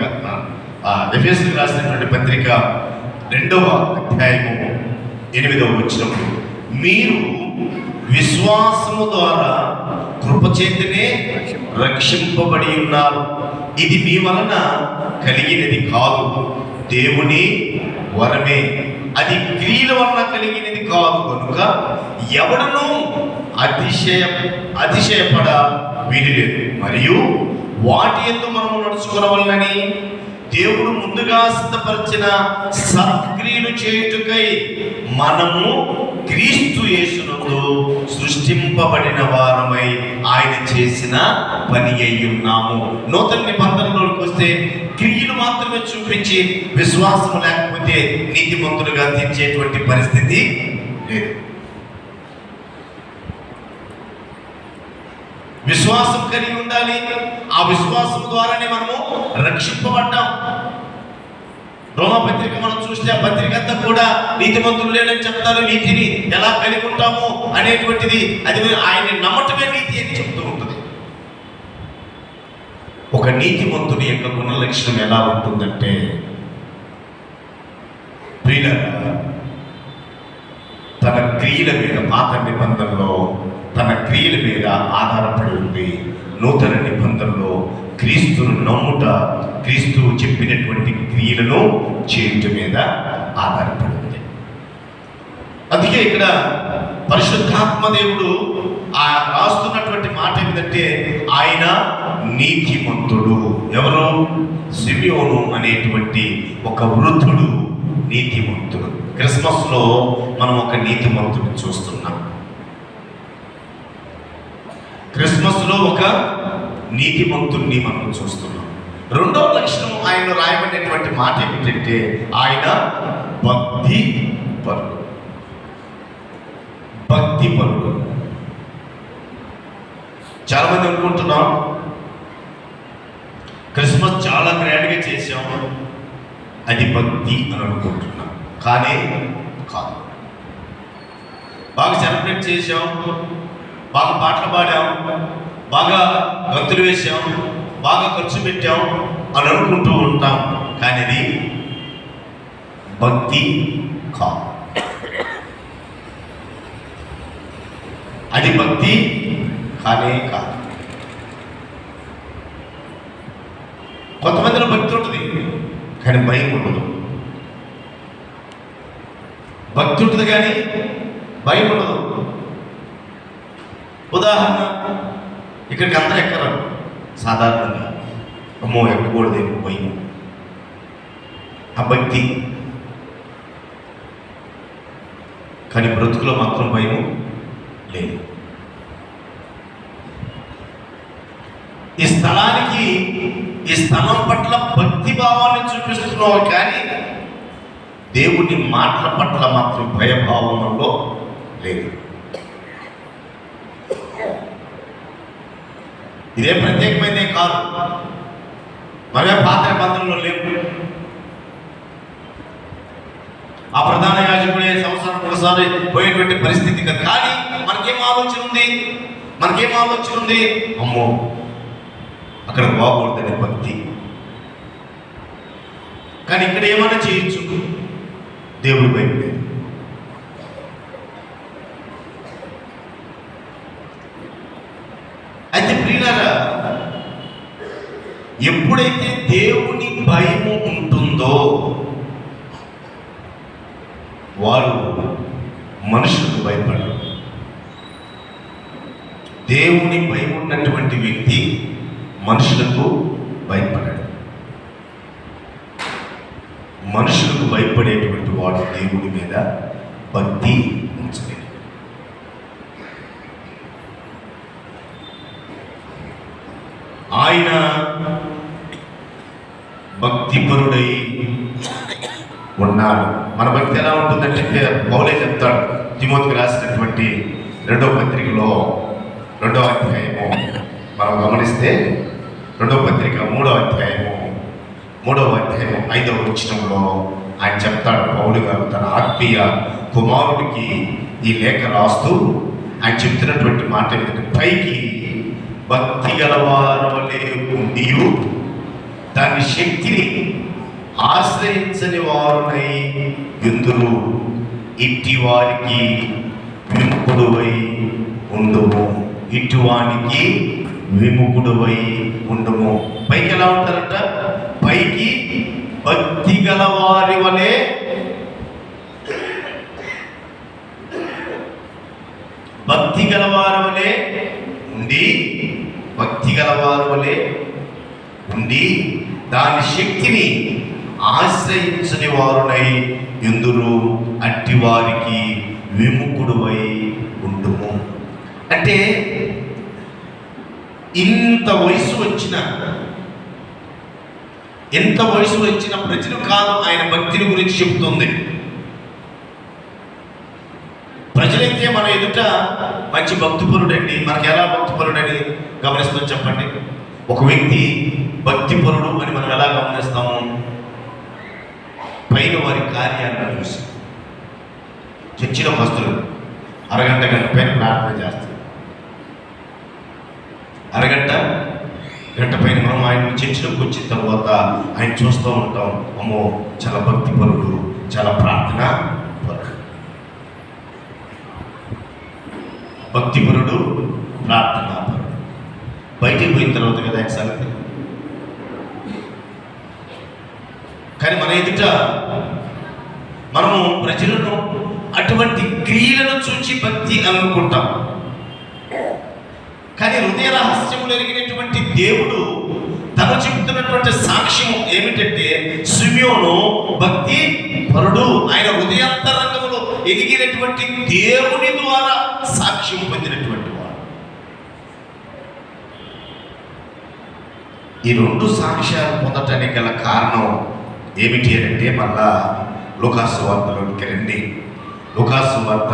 ఎఫెసీయులకు రాసినటువంటి పత్రిక 2వ అధ్యాయము 8వ వచనం, మీరు విశ్వాసము ద్వారా కృపచేతనే రక్షింపబడి ఉన్నారు. ఇది మీ వలన కలిగినది కాదు, దేవుని వరమే. అది క్రియల వలన కలిగినది కాదు కనుక ఎవడనూ అతిశయపడ వీలులేదు. మరియు వాటి యందు మనము నడుచుకోవాలని దేవుడు ముందుగా సిద్ధపరిచిన సత్క్రియలు చేయుటకై మనము క్రీస్తు యేసునందు సృష్టింపబడిన వారమై ఆయన చేసిన పని అయి ఉన్నాము. నూతన నిబంధనలోకి వస్తే క్రియలు మాత్రమే చూపించి విశ్వాసం లేకపోతే నీతిమంతులుగా తీర్చేటువంటి పరిస్థితి లేదు. విశ్వాసం కలిగి ఉండాలి. ఆ విశ్వాసం ద్వారానే మనము రక్షింపబడ్డాం. రోమపత్రిక మనం చూస్తే ఆ పత్రిక అంతా కూడా నీతిమంతులు లేడని చెప్తారు. నీతిని ఎలా కలిగి ఉంటాము అనేటువంటిది అది ఆయన నమ్మటమే నీతి అని చెప్తూ ఉంటుంది. ఒక నీతిమంతుని యొక్క గుణ లక్షణం ఎలా ఉంటుందంటే, ప్రియులారా, తన క్రియల మీద పాత నిబంధనలో తన క్రియల మీద ఆధారపడి ఉంది. నూతన నిబంధనలో క్రీస్తును నమ్ముట, క్రీస్తు చెప్పినటువంటి క్రియలను చేయటం మీద ఆధారపడి ఉంది. అందుకే ఇక్కడ పరిశుద్ధాత్మ దేవుడు రాస్తున్నటువంటి మాట ఏమిటంటే, ఆయన నీతిమంతుడు. ఎవరు? సిమియోను అనేటువంటి ఒక వృద్ధుడు నీతిమంతుడు. క్రిస్మస్లో మనం ఒక నీతిమంతుడిని చూస్తున్నాం. క్రిస్మస్లో ఒక నీతిమంతుడిని మనం చూస్తున్నాం. రెండవ లక్షణం ఆయన రాయబడినటువంటి మాట ఏమిటంటే, ఆయన భక్తి పరుడు. భక్తి పరుడు. చాలా మంది అనుకుంటున్నాం క్రిస్మస్ చాలా గ్రాండ్గా చేసాం, అది భక్తి అని అనుకుంటున్నాం. కానీ కాదు. బాగా సెలబ్రేట్ చేసాం, బాగా పాటలు పాడాం, బాగా గంతులు వేసాం, బాగా ఖర్చు పెట్టాం అని అనుకుంటూ ఉంటాం. కానీ అది భక్తి కాదు. అది భక్తి కానే కాదు. కొంతమందిలో భక్తి ఉంటుంది కానీ భయం ఉండదు. భక్తి ఉంటుంది కానీ భయం ఉండదు. ఉదాహరణ, ఇక్కడికి అందరూ ఎక్కరు సాధారణంగా. అమ్మో ఎక్కకూడదేమో భయం. ఆ భక్తి. కానీ బ్రతుకులో మాత్రం భయం లేదు. ఈ స్థలానికి, ఈ స్థలం పట్ల భక్తి భావాన్ని చూపిస్తున్నావు కానీ దేవుని మాటల పట్ల మాత్రం భయభావంలో లేదు. ఇదే ప్రత్యేకమైనదే కాదు, మరే పాత నిబంధనలో లేవు. ఆ ప్రధాన యాజకుడే సంవత్సరానికి ఒకసారి పోయేటువంటి పరిస్థితి కాదు. కానీ మనకేం ఆలోచన ఉంది? అమ్మో, అక్కడ బాగూడదని భక్తి. కానీ ఇక్కడ ఏమైనా చేయొచ్చు, దేవుడి వైపు లేదు. అయితే ప్రియులారా, ఎప్పుడైతే దేవుని భయము ఉంటుందో వారు మనుషులకు భయపడరు. దేవుని భయం ఉన్నటువంటి వ్యక్తి మనుషులకు భయపడడు. మనుషులకు భయపడేటువంటి వాడు దేవుడి మీద భక్తి ఉంచలేదు. ఆయన భక్తిపరుడై ఉన్నాడు. మన భక్తి ఎలా ఉంటుందంటే పౌలే చెప్తాడు తిమోతికి రాసినటువంటి 2వ పత్రికలో 2వ అధ్యాయము మనం గమనిస్తే 2వ పత్రిక 3వ అధ్యాయము 5వ వచనంలో ఆయన చెప్తాడు, పౌలు గారు తన ఆత్మీయ కుమారుడికి ఈ లేఖ రాస్తూ ఆయన చెప్తున్నటువంటి మాట ఏంటంటే, పైకి భక్తి గలవారు వలె ఉండి దాని శక్తిని ఆశ్రయించని వారునై ఎందురు, ఇట్టి వారికి విముఖుడువై ఉండుము. ఇటువానికి విముఖుడువై ఉండుము. పైకి ఎలా ఉంటారంట? పైకి భక్తి గలవారి వలె ఉండి దాని శక్తిని ఆశ్రయించని వారునై ఎందురు, అట్టి వారికి విముఖుడువై ఉండుము. అంటే ఎంత వయసు వచ్చిన ప్రజలు కాదు ఆయన భక్తిని గురించి చెబుతుంది. ప్రజలైతే మన ఎదుట మంచి భక్తిపరుడండి, మనకి ఎలా భక్తిపరుడని గమనిస్తాం చెప్పండి? ఒక వ్యక్తి భక్తిపరుడు అని మనం ఎలా గమనిస్తాము? పైన వారి కార్యాలను చూసి. చర్చిలో వస్తువులు అరగంట పైన ప్రార్థన చేస్తారు, గంట పైన మనం ఆయన చర్చిలోకి వచ్చిన తర్వాత ఆయన చూస్తూ ఉంటాం, అమ్మో చాలా భక్తిపరుడు, చాలా ప్రార్థన పరుడు. భక్తిపరుడు, ప్రార్థనా పరుడు. బయటికి పోయిన తర్వాత కదా ఆయన సంగతి. కానీ మన ఎదుట మనము ప్రజలను అటువంటి క్రియలను చూచి భక్తి అనుకుంటాం. కానీ హృదయ రహస్యములు ఎరిగినటువంటి దేవుడు తను చెబుతున్నటువంటి సాక్ష్యం ఏమిటంటే, సిమియోను భక్తి పరుడు. ఆయన హృదయాంతరంగంలో ఎదిగినటువంటి దేవుని ద్వారా సాక్ష్యం పొందినటువంటి వాడు. ఈ 2 సాక్ష్యాలు పొందటానికి గల కారణం ఏమిటి అంటే, మళ్ళా లూకాసు వార్తలోకి రండి. లూకాసు వార్త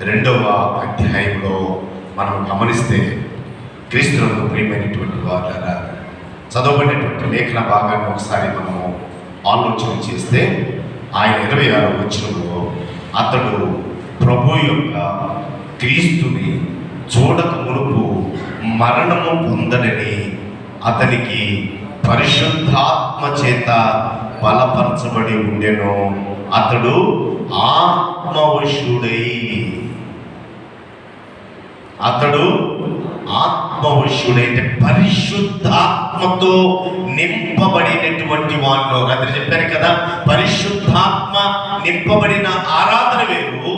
2వ అధ్యాయంలో మనం గమనిస్తే, క్రీస్తునందు ప్రియమైనటువంటి వారులారా, చదవబడినటువంటి లేఖన భాగాన్ని ఒకసారి మనము ఆలోచన చేస్తే, ఆయన 26వ వచనంలో అతడు ప్రభు యొక్క క్రీస్తుని చూడక మునుపు మరణము పొందడని అతనికి పరిశుద్ధాత్మ చేత బలపరచబడి ఉండెను. అతడు ఆత్మవశుడై అంటే పరిశుద్ధాత్మతో నింపబడినటువంటి వాడు. రాత్రి చెప్పాను కదా, పరిశుద్ధాత్మ నింపబడిన ఆరాధన వేరు,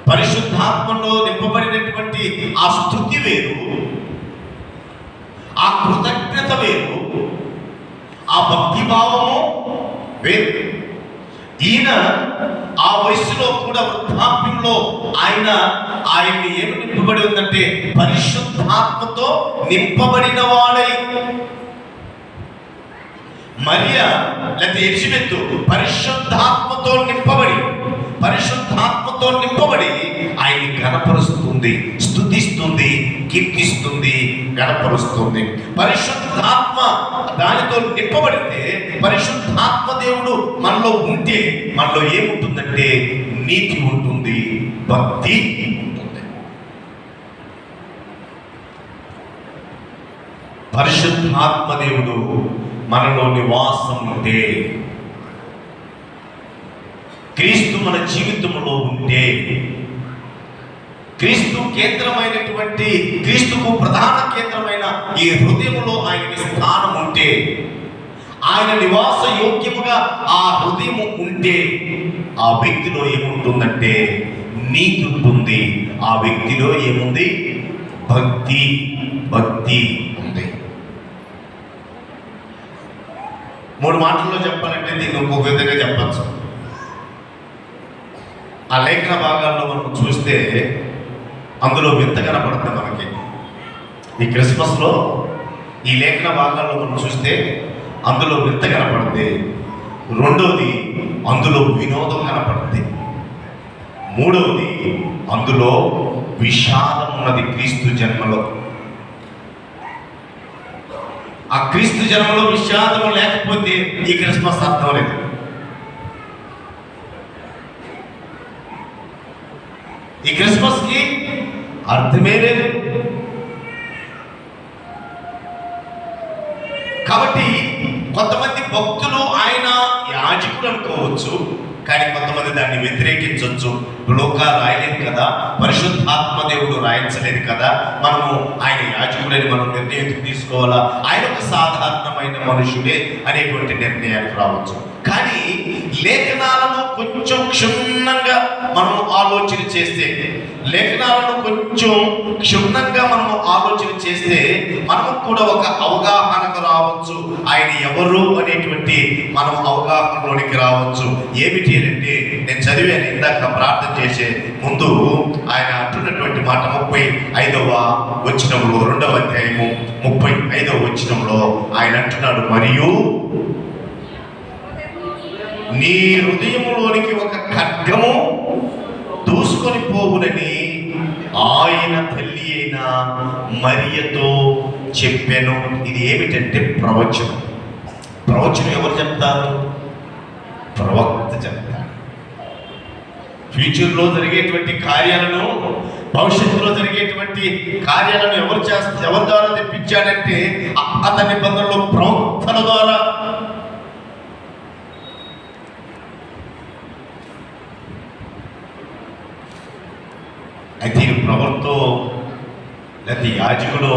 పరిశుద్ధాత్మలో నింపబడినటువంటి ఆ స్తుతి వేరు, ఆ కృతజ్ఞత వేరు, ఆ భక్తిభావము వేరు. ఈయన ఆ వయసులో కూడా, వృద్ధాప్యంలో ఆయన్ని ఏమి నింపబడి ఉందంటే పరిశుద్ధాత్మతో నింపబడిన వాడై. మరియా లేకపోతే ఎలిజబెత్ పరిశుద్ధాత్మతో నింపబడి ఆయన్ని ఘనపరుస్తుంది, స్తుతిస్తుంది, కీర్తిస్తుంది, గణపరుస్తుంది. పరిశుద్ధాత్మ దానితో నింపబడితే, పరిశుద్ధాత్మ దేవుడు మనలో ఉంటే మనలో ఏముంటుందంటే నీతి ఉంటుంది, భక్తి ఉంటుంది. పరిశుద్ధాత్మ దేవుడు మనలో నివాసం ఉంటే, క్రీస్తు మన జీవితంలో ఉంటే, క్రీస్తు కేంద్రమైనటువంటి, క్రీస్తుకు ప్రధాన కేంద్రమైన ఈ హృదయంలో ఆయనకి స్థానం ఉంటే, ఆయన నివాస యోగ్యముగా ఆ హృదయం ఉంటే, ఆ వ్యక్తిలో ఏముంటుందంటే నీతి ఉంటుంది. ఆ వ్యక్తిలో ఏముంది? భక్తి ఉంది. 3 మాటల్లో చెప్పాలంటే దీన్ని ఇంకొక విధంగా చెప్పచ్చు. ఆ లేఖన భాగాల్లో మనం చూస్తే అందులో వింత కనపడుతుంది మనకి. ఈ క్రిస్మస్లో ఈ లేఖన భాగాల్లో మనం చూస్తే అందులో వింత కనపడుతుంది. రెండవది, అందులో వినోదం కనపడుతుంది. మూడవది, అందులో విషాదం ఉన్నది. క్రీస్తు జన్మలో, ఆ క్రీస్తు జన్మలో విషాదం లేకపోతే ఈ క్రిస్మస్ అర్థం లేదు. ఈ క్రిస్మస్కి అర్థమే లేదు. కాబట్టి కొంతమంది భక్తులు ఆయన యాజకుడు అనుకోవచ్చు, కానీ కొంతమంది దాన్ని వ్యతిరేకించవచ్చు. లోకా రాయలేదు కదా, పరిశుద్ధాత్మ దేవుడు రాయించలేదు కదా, మనము ఆయన యాజకుడని మనం నిర్ణయం తీసుకోవాలా, ఆయన ఒక సాధారణమైన మనుషుడే అనేటువంటి నిర్ణయానికి రావచ్చు. కానీ లేఖనాలను కొంచెం క్షుణ్ణంగా మనము ఆలోచన చేస్తే, లేఖనాలను కొంచెం క్షుణ్ణంగా మనము ఆలోచన చేస్తే మనము కూడా ఒక అవగాహనకు రావచ్చు. ఆయన ఎవరు అనేటువంటి మనం అవగాహనలోనికి రావచ్చు. ఏమిటి అంటే, నేను చదివాను ఇందాక ప్రార్థన చేసే ముందు, ఆయన అంటున్నటువంటి మాట 35వ వచనంలో, 2వ అధ్యాయము 35వ వచనంలో ఆయన అంటున్నాడు, మరియు నీ హృదయములోనికి ఒక ఖడ్గము దూసుకొని పోవునని ఆయన తల్లి అయిన మరియతో చెప్పాను. ఇది ఏమిటంటే ప్రవచనం. ప్రవచనం ఎవరు చెప్తారు? ప్రవక్త చెప్తారు. ఫ్యూచర్లో జరిగేటువంటి కార్యాలను, భవిష్యత్తులో జరిగేటువంటి కార్యాలను ఎవరి ద్వారా తెప్పించాడంటే అతని నిబంధనలో ప్రవక్తల ద్వారా. అయితే ఈ ప్రవక్త లేకపోతే యాజకుడు,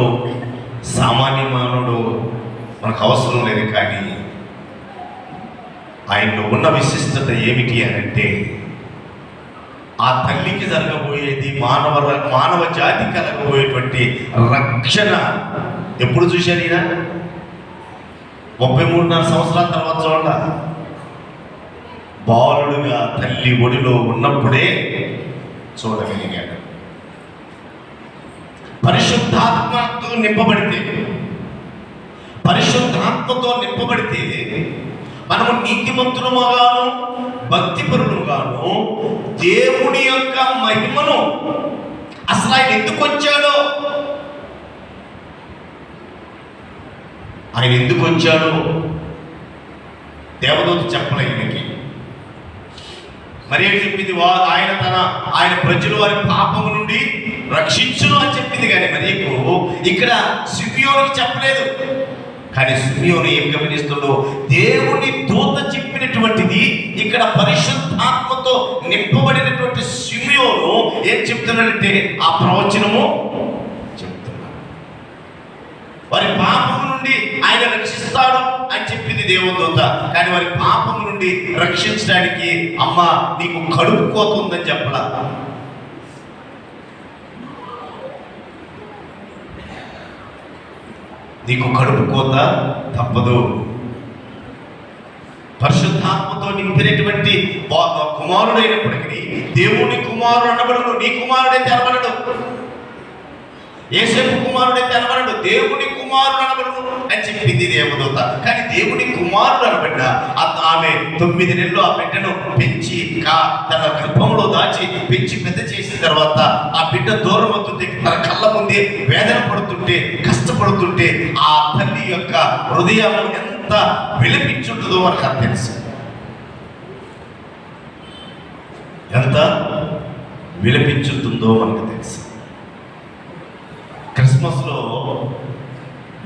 సామాన్య మానవుడు మనకు అవసరం లేదు. కానీ ఆయనలో ఉన్న విశిష్టత ఏమిటి అని అంటే, ఆ తల్లికి జరగబోయేది, మానవ జాతి కలగబోయేటువంటి రక్షణ ఎప్పుడు చూశాడు ఈయన? 33.5 సంవత్సరాల తర్వాత చూడ, బాలుడుగా తల్లి ఒడిలో ఉన్నప్పుడే చూడగలిగాడు. పరిశుద్ధాత్మతో నింపబడితే మనము నీతిమంతులుగాను, భక్తిపరులుగాను దేవుని యొక్క మహిమను, అసలు ఆయన ఎందుకు వచ్చాడో, దేవదూత చెప్పలే ఈయనకి. మరి ఏం చెప్పింది? ఆయన ప్రజలు వారి పాపము నుండి రక్షించును అని చెప్పింది. కానీ మరియకు ఇక్కడ సిమియోనుకి చెప్పలేదు. కానీ సిమియోను ఏం గమనిస్తుందో, దేవుని దూత చెప్పినటువంటిది ఇక్కడ పరిశుద్ధాత్మతో నింపబడినటువంటి సిమియోను ఏం చెప్తున్నాడంటే, ఆ ప్రవచనము చెప్తున్నాడు. వారి పాపము నుండి ఆయన రక్షిస్తాడు అని చెప్పింది దేవదూత. కానీ వారి పాపము నుండి రక్షించడానికి అమ్మ నీకు కడుపు కోత ఉందని చెప్పలా. నీకు కడుపు కోత తప్పదు. పరిశుద్ధాత్మతో నింపినటువంటి కుమారుడైనప్పటికీ దేవుని కుమారుడు అనబడడు. నీ కుమారుడైతే అనబడడు, యేసేపు కుమారుడైతే అనబడడు. దేవుని కుమారుడు అనబడును అని చెప్పింది దేవదూత. కానీ దేవుని కుమారుడు అనబడిన ఆమె 9 నెలలు ఆ బిడ్డను పెంచి తన గర్భంలో దాచి పెంచి పెద్ద చేసిన తర్వాత ఆ బిడ్డ దూరం అవుతుంటే తన కళ్ళ ముందే వేదన పడుతుంటే కష్టపడుతుంటే ఆ తల్లి యొక్క హృదయం ఎంత విలపించుంటుందో మనకు తెలుసు. ఎంత విలపించుతుందో మనకు తెలుసు. క్రిస్మస్లో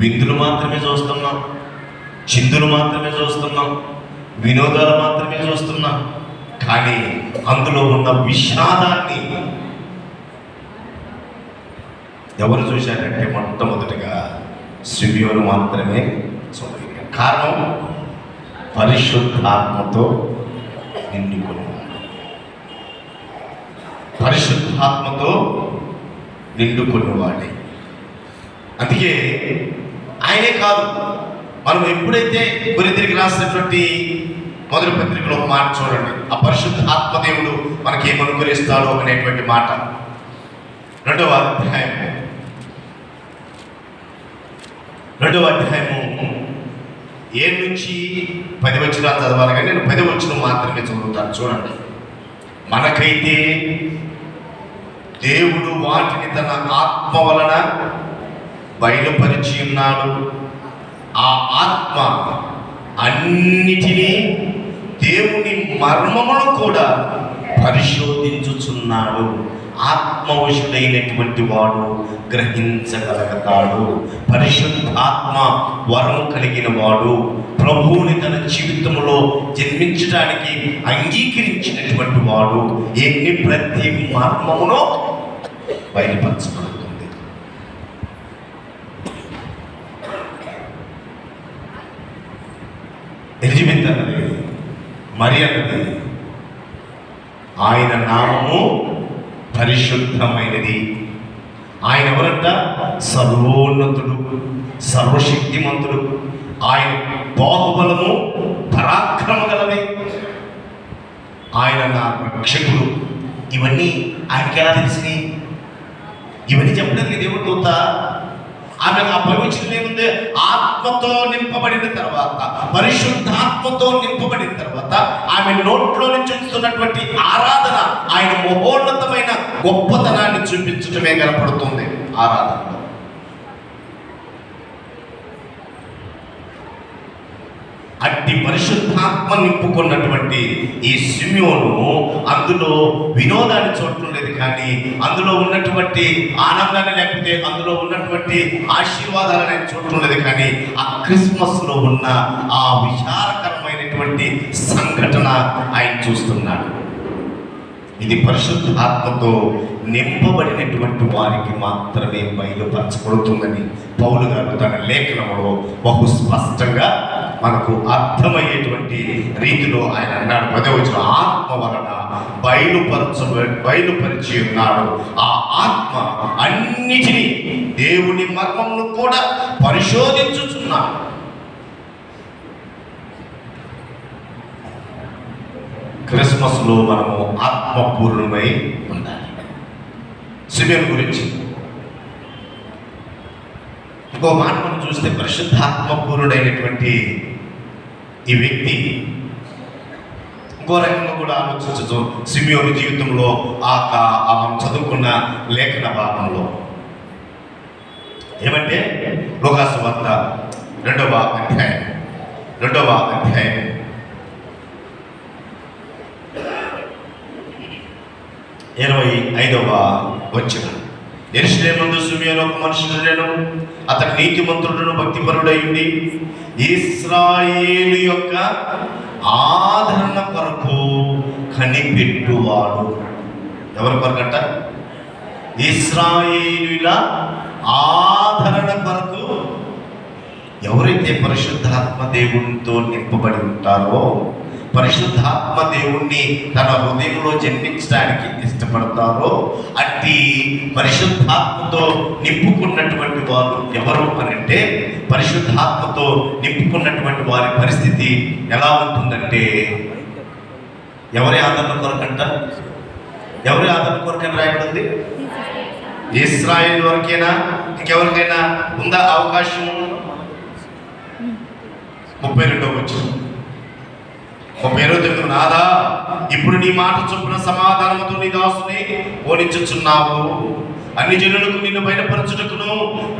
విందులు మాత్రమే చూస్తున్నాం, చిందులు మాత్రమే చూస్తున్నాం, వినోదాలు మాత్రమే చూస్తున్నాం. కానీ అందులో ఉన్న విషాదాన్ని ఎవరు చూశారంటే మొట్టమొదటిగా సిమియోను మాత్రమే చూడగలిగారు. కారణం పరిశుద్ధాత్మతో నిండుకున్నాడు. పరిశుద్ధాత్మతో నిండుకున్నవాడే. అందుకే ఆయనే కాదు, మనం ఎప్పుడైతే కొరింథీయులకు రాసినటువంటి మొదటి పత్రికలో ఒక మాట చూడండి. ఆ పరిశుద్ధ ఆత్మదేవుడు మనకి ఏమనుకరిస్తాడో అనేటువంటి మాట 2వ అధ్యాయము 7 నుంచి 10 వచనాలు చదవాలి, కానీ నేను 10 వచనం మాత్రమే చదువుతాను. చూడండి. మనకైతే దేవుడు వాటిని తన ఆత్మ వలన బయలుపరిచి ఉన్నాడు. ఆ ఆత్మ అన్నిటినీ దేవుని మర్మమును కూడా పరిశోధించుచున్నాడు. ఆత్మవశుడైనటువంటి వాడు గ్రహించగలుగుతాడు. పరిశుద్ధాత్మ వరం కలిగిన వాడు ప్రభువుని తన జీవితంలో జన్మించడానికి అంగీకరించినటువంటి వాడు ఎన్ని ప్రతి మర్మమును బయలుపరచబడుతుంది. ఎలిజబెత్ అన్నది, మరి అన్నది ఆయన నామము పరిశుద్ధమైనది. ఆయన ఎవరంట? సర్వోన్నతుడు, సర్వశక్తిమంతుడు. ఆయన బాహుబలము పరాక్రమ గలవే. ఆయన నా రక్షకుడు. ఇవన్నీ ఆయనకి ఎలా తెలిసినాయి? ఇవన్నీ చెప్పడానికి దేవుడు దూత. ఆమె ఆ భవిష్యత్తు ఏముంది? ఆత్మతో నింపబడిన తర్వాత, పరిశుద్ధాత్మతో నింపబడిన తర్వాత ఆమె నోట్లో నుంచి వస్తున్నటువంటి ఆరాధన ఆయన మహోన్నతమైన గొప్పతనాన్ని చూపించడమే కనపడుతుంది. ఆరాధనలో అట్టి పరిశుద్ధాత్మ నింపుకున్నటువంటి ఈ సిమియోను అందులో వినోదాన్ని చూడటం లేదు, కానీ అందులో ఉన్నటువంటి ఆనందాన్ని లేకపోతే అందులో ఉన్నటువంటి ఆశీర్వాదాలను చూడటం లేదు. కానీ ఆ క్రిస్మస్లో ఉన్న ఆ విచారకరమైనటువంటి సంఘటన ఆయన చూస్తున్నాడు. ఇది పరిశుద్ధాత్మతో నింపబడినటువంటి వారికి మాత్రమే బయలుపరచబడుతుందని పౌలు గారు తన లేఖనంలో బహు స్పష్టంగా మనకు అర్థమయ్యేటువంటి రీతిలో ఆయన అన్నాడు. 10వ వచనం, ఆత్మ వలన బయలుపరిచి ఉన్నాడు. ఆ ఆత్మ అన్నిటినీ దేవుని మర్మమును కూడా పరిశోధించుచున్నాడు. క్రిస్మస్లో మనము ఆత్మపూర్ణమై ఉండాలి. సిమియోను గురించి ఇంకో మాట మనం చూస్తే, పరిశుద్ధాత్మపూర్ణుడైనటువంటి ఈ వ్యక్తి ఇంకో రకంగా కూడా ఆలోచించచ్చు. సిమియోను జీవితంలో మనం చదువుకున్న లేఖన భాగంలో ఏమంటే, లూకాసు వార్త 2వ అధ్యాయం 25వ వచనం. యెరూషలేమునందు సిమియోను ఒక మనుషుడు, అతడు నీతిమంతుడును భక్తిపరుడై ఉండి ఇశ్రాయేలు యొక్క ఆదరణ కొరకు కనిపెట్టువాడు. ఎవరి కొరకట? ఇశ్రాయేలుల ఆదరణ కొరకు. ఎవరైతే పరిశుద్ధాత్మ దేవునితో నింపబడి ఉంటారో, పరిశుద్ధాత్మ దేవుణ్ణి తన హృదయంలో జన్మించడానికి ఇష్టపడతారో, అట్టి పరిశుద్ధాత్మతో నింపుకున్నటువంటి వారు ఎవరు అనంటే, పరిశుద్ధాత్మతో నింపుకున్నటువంటి వారి పరిస్థితి ఎలా ఉంటుందంటే, ఎవరి ఆదరణ కొరకంట? ఎవరి ఆదరణ కొరకని రాయబడింది? ఇశ్రాయేలు వరకేనా? ఇంకెవరికైనా ఉందా అవకాశం? 32వ వచనం 32 నాదా ఇప్పుడు నీ మాట చొప్పున సమాధానముతో నీ దాసుని ఓడించుచున్నావు. అన్ని జనులకు నిన్ను బయటపరచుటకును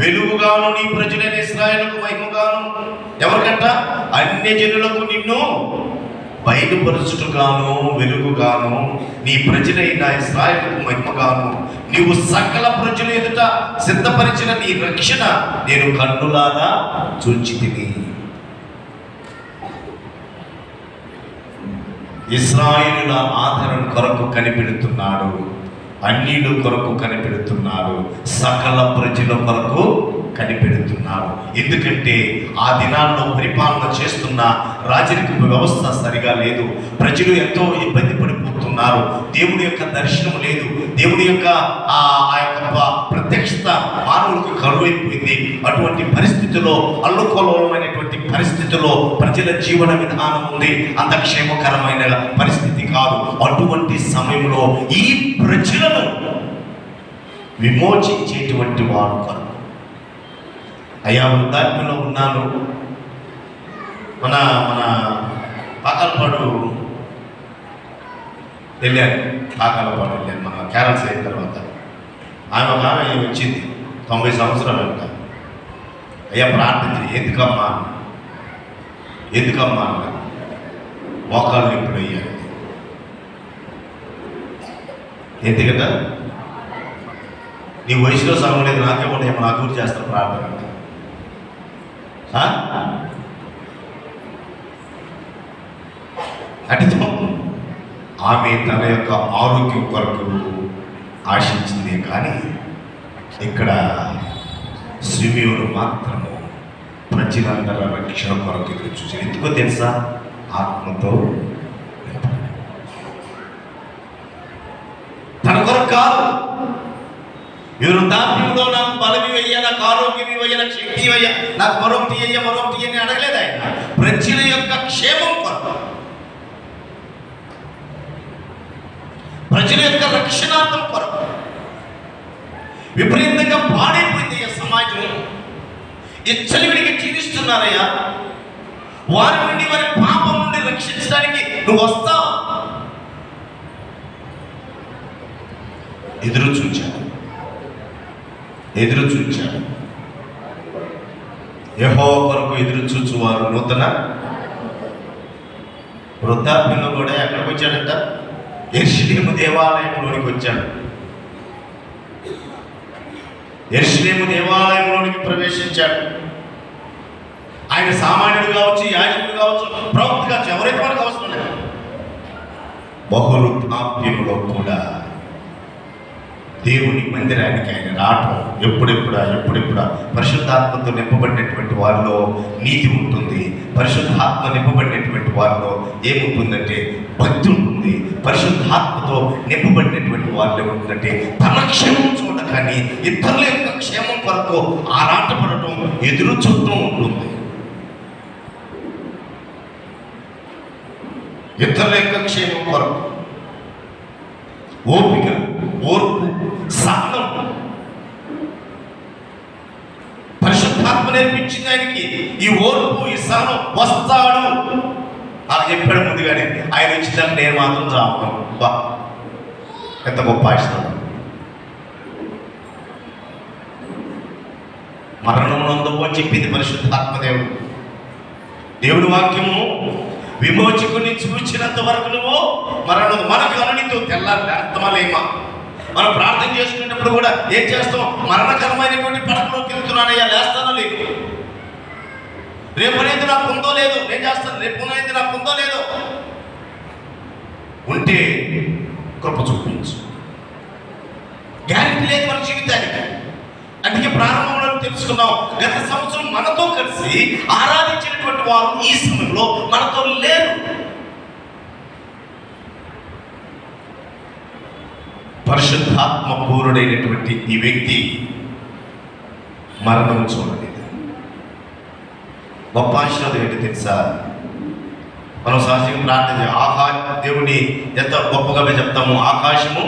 వెలుగుగాను నీ ప్రజలైన ఇశ్రాయేలుకు మహిమగాను. ఎవరికంట? అన్ని జనులకు నిన్ను బయలుపరచుటగాను వెలుగుగాను నీ ప్రజలైన ఇశ్రాయేలుకు మహిమగాను నీవు సకల ప్రజల ఎదుట సిద్ధపరిచిన నీ రక్షణ నేను కన్నులారా చూచితిని. ఇశ్రాయేలుల ఆదరణ కొరకు కనిపెడుతున్నాడు, అన్యుల కొరకు కనిపెడుతున్నాడు, సకల ప్రజల కొరకు కనిపెడుతున్నాడు. ఎందుకంటే ఆ దినాల్లో పరిపాలన చేస్తున్న రాజరిక వ్యవస్థ సరిగా లేదు. ప్రజలు ఎంతో ఇబ్బంది పడిపోతున్నారు. దేవుడి యొక్క దర్శనం లేదు. దేవుడి యొక్క ఆ యొక్క ప్రత్యక్షత మానవులకు కరువైపోయింది. అటువంటి పరిస్థితుల్లో, అల్లుకోలమైనటువంటి పరిస్థితుల్లో ప్రజల జీవన విధానం ఉంది, అంత క్షేమకరమైన పరిస్థితి కాదు. అటువంటి సమయంలో ఈ ప్రజలను విమోచించేటువంటి వాడు కొరకు అయ్యా వృద్ధాప్యంలో ఉన్నాను. మన పాకాలపాడు వెళ్ళాను. మన క్యారల్స్ అయిన తర్వాత ఒక ఆమె వచ్చింది, 90 సంవత్సరాలు అంట. అయ్యా ప్రార్థించి ఎందుకమ్మా అన్న మోకాళ్ళు ఇప్పుడు అయ్యారు. ఎందుకంటే నీ వయసులో సగం లేదు, నాకే ఉంటాయేమో, నా గురించి చేస్తాను ప్రార్థన. అంటే ఆమె తన యొక్క ఆరోగ్యం కొరకు ఆశించింది, కానీ ఇక్కడ సిమియోను మాత్రము ప్రజలందర రక్షణ కొరకు ఎదురు చూసి ఎందుకో తెలుసా? ఆత్మతో తన కొరకు కాదు. వృద్ధాప్యంలో నాకు బలమి అయ్యా, నాకు ఆరోగ్యం ఇవ్వయ్యా, నాకు శక్తి ఇవ్వయ్యా, నాకు మరొకటి అని అడగలేదు ఆయన. ప్రజల యొక్క క్షేమం కొరకు, ప్రజల యొక్క రక్షణార్థం కొరకు. విపరీతంగా పాడైపోయింది సమాజం. ఇచ్చలివిడికి జీవిస్తున్నారయ్యా. వారి నుండి, వారి పాపం నుండి రక్షించడానికి నువ్వు వస్తావు. ఎదురు చూచాడు. యెహోవా కొరకు ఎదురు చూచువారు నూతన వృద్ధాప్యంలో కూడా ఎక్కడికి వచ్చాడంట? యెరూషలేము దేవాలయంలోనికి వచ్చాడు. యెరూషలేము దేవాలయంలోనికి ప్రవేశించాడు. ఆయన సామాన్యుడు కావచ్చు, యాజకుడు కావచ్చు, ప్రవక్త కావచ్చు, ఎవరైతే మనకు అవసరం లేదు. బహువృద్ధాప్యంలో కూడా దేవుని మందిరానికి ఆయన రావటం ఎప్పుడెప్పుడా పరిశుద్ధాత్మతో నింపబడినటువంటి వారిలో నీతి ఉంటుంది. పరిశుద్ధాత్మ నింపబడినటువంటి వారిలో ఏముంటుందంటే భక్తి ఉంటుంది. పరిశుద్ధాత్మతో నింపబడినటువంటి వారిలో ఉంటుందంటే తన క్షేమం చూడకాని ఇతరుల యొక్క క్షేమం కొరకు ఆరాటపడటం, ఎదురు చూడటం ఉంటుంది. ఇతరుల యొక్క క్షేమం కొరకు ఓపిక, ఓర్పు, సహనం. పరిశుద్ధాత్మ నేర్పించింది ఆయనకి ఈ ఓర్పు, ఈ సహనం. వస్తాడు నాకు చెప్పాడు ముందుగానే. ఆయన వచ్చిందాక నేను మాత్రం రావడం. బా ఎంత గొప్ప ఆశీర్వాదం. మరణమునందు అని చెప్పింది పరిశుద్ధాత్మదేవుడు. దేవుడి వాక్యము విమోచకుని చూచినంత వరకు నువ్వు మరణం. మనకు అననితో తెల్లారి అర్థమలేమా? మనం ప్రార్థన చేసుకునేటప్పుడు కూడా ఏం చేస్తాం? మరణకరమైనటువంటి పడకలోకి వెళ్తున్నానయ్యా, లేస్తానో లేదు. రేపు అనేది నాకు ఉందో లేదో, నేను చేస్తాను. రేపు అనేది నాకు ఉందో లేదో. ఉంటే కృప చూపించు. గ్యారెంటీ లేదు మన జీవితానికి. అందుకే ప్రారంభంలో తెలుసుకున్నాం, గత సంవత్సరం మనతో కలిసి ఆరాధించినటువంటి వారు ఈ సమయంలో మనతో లేరు. పరిశుద్ధాత్మ పూర్ణుడైనటువంటి ఈ వ్యక్తి మరణం చూడలేదు. గొప్ప ఆశీర్వాదం ఏంటి తెలుసా? మనం సహజంగా ప్రార్థన దేవుని ఎంత గొప్పగా చెప్తాము. ఆకాశము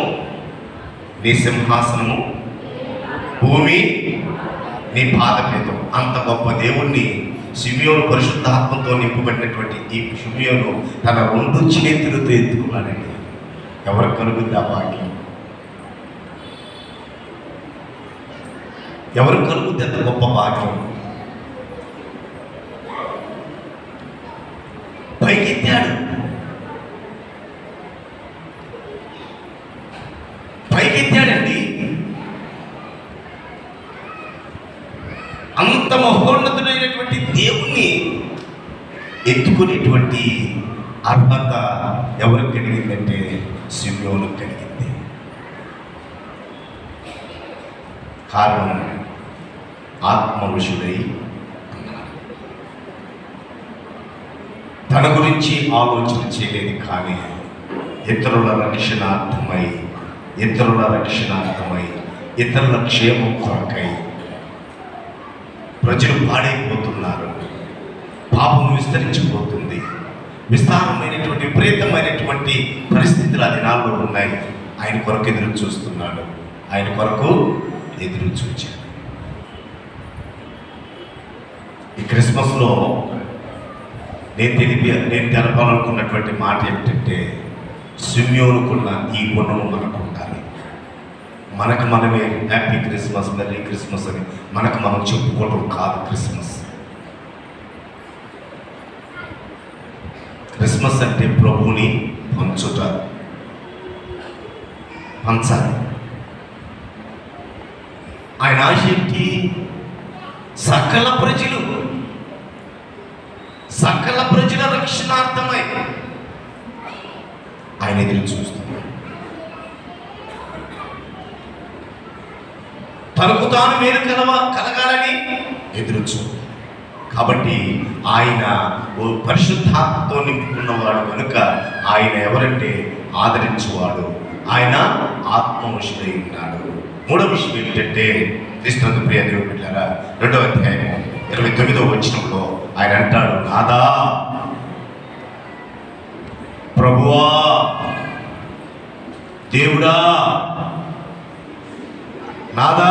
నీ సింహాసనము, భూమి నీ పాదపీఠం. అంత గొప్ప దేవుణ్ణి షిమ్యోను పరిశుద్ధాత్మతో నింపబడినటువంటి ఈ షిమ్యోను తన 2 చేతులతో ఎత్తుకున్నాడండి. ఎవరికి కలుగుద్ది ఆ భాగ్యం? ఎవరికి కలుగుద్ది అంత గొప్ప భాగ్యం? పైకెత్తాడు. పైకెత్తాడండి. అంత మహోన్నతుడైనటువంటి దేవుణ్ణి ఎత్తుకునేటువంటి అర్హత ఎవరికి కలిగిందంటే షిమ్యోనుకు కలిగింది. కారణం ఆత్మవశుడై అన్నాడు. తన గురించి ఆలోచన చేయలేదు, కానీ ఇతరుల రక్షణార్థమై ఇతరుల క్షేమం కొరకై ప్రజలు పాడైపోతున్నారు. పాపం విస్తరించిపోతుంది. విస్తారమైనటువంటి విపరీతమైనటువంటి పరిస్థితులు ఆ దినాల్లో ఉన్నాయి. ఆయన కొరకు ఎదురు చూస్తున్నాడు. ఆయన కొరకు ఎదురు చూచాడు. ఈ క్రిస్మస్లో నేను తెలపాలనుకున్నటువంటి మాట ఏమిటంటే, షిమ్యోనుకున్న ఈ గుణము మనకు ఉండాలి. మనకు మనమే హ్యాపీ క్రిస్మస్, మెరీ క్రిస్మస్ అని మనకు మనం చెప్పుకోవడం కాదు. క్రిస్మస్ అంటే ప్రభువుని పంచాలి. ఆయన ఆశ ఏంటి? సకల ప్రజల రక్షణార్థమై ఆయన ఎదురు చూస్తున్నాడు. తనకు తాను మేలు కలగాలని ఎదురుచూ. కాబట్టి ఆయన ఓ పరిశుద్ధాత్మతో నింపుకున్నవాడు కనుక ఆయన ఎవరంటే ఆదరించేవాడు. ఆయన ఆత్మవశుడై ఉన్నాడు. 3వ విషయం ఏంటంటే, క్రీస్తునందు ప్రియ దేవుని బిడ్డలారా, 2వ అధ్యాయం 29వ వచనంలో ఆయన అంటాడు, నాదా, ప్రభువా, దేవుడా, నాదా,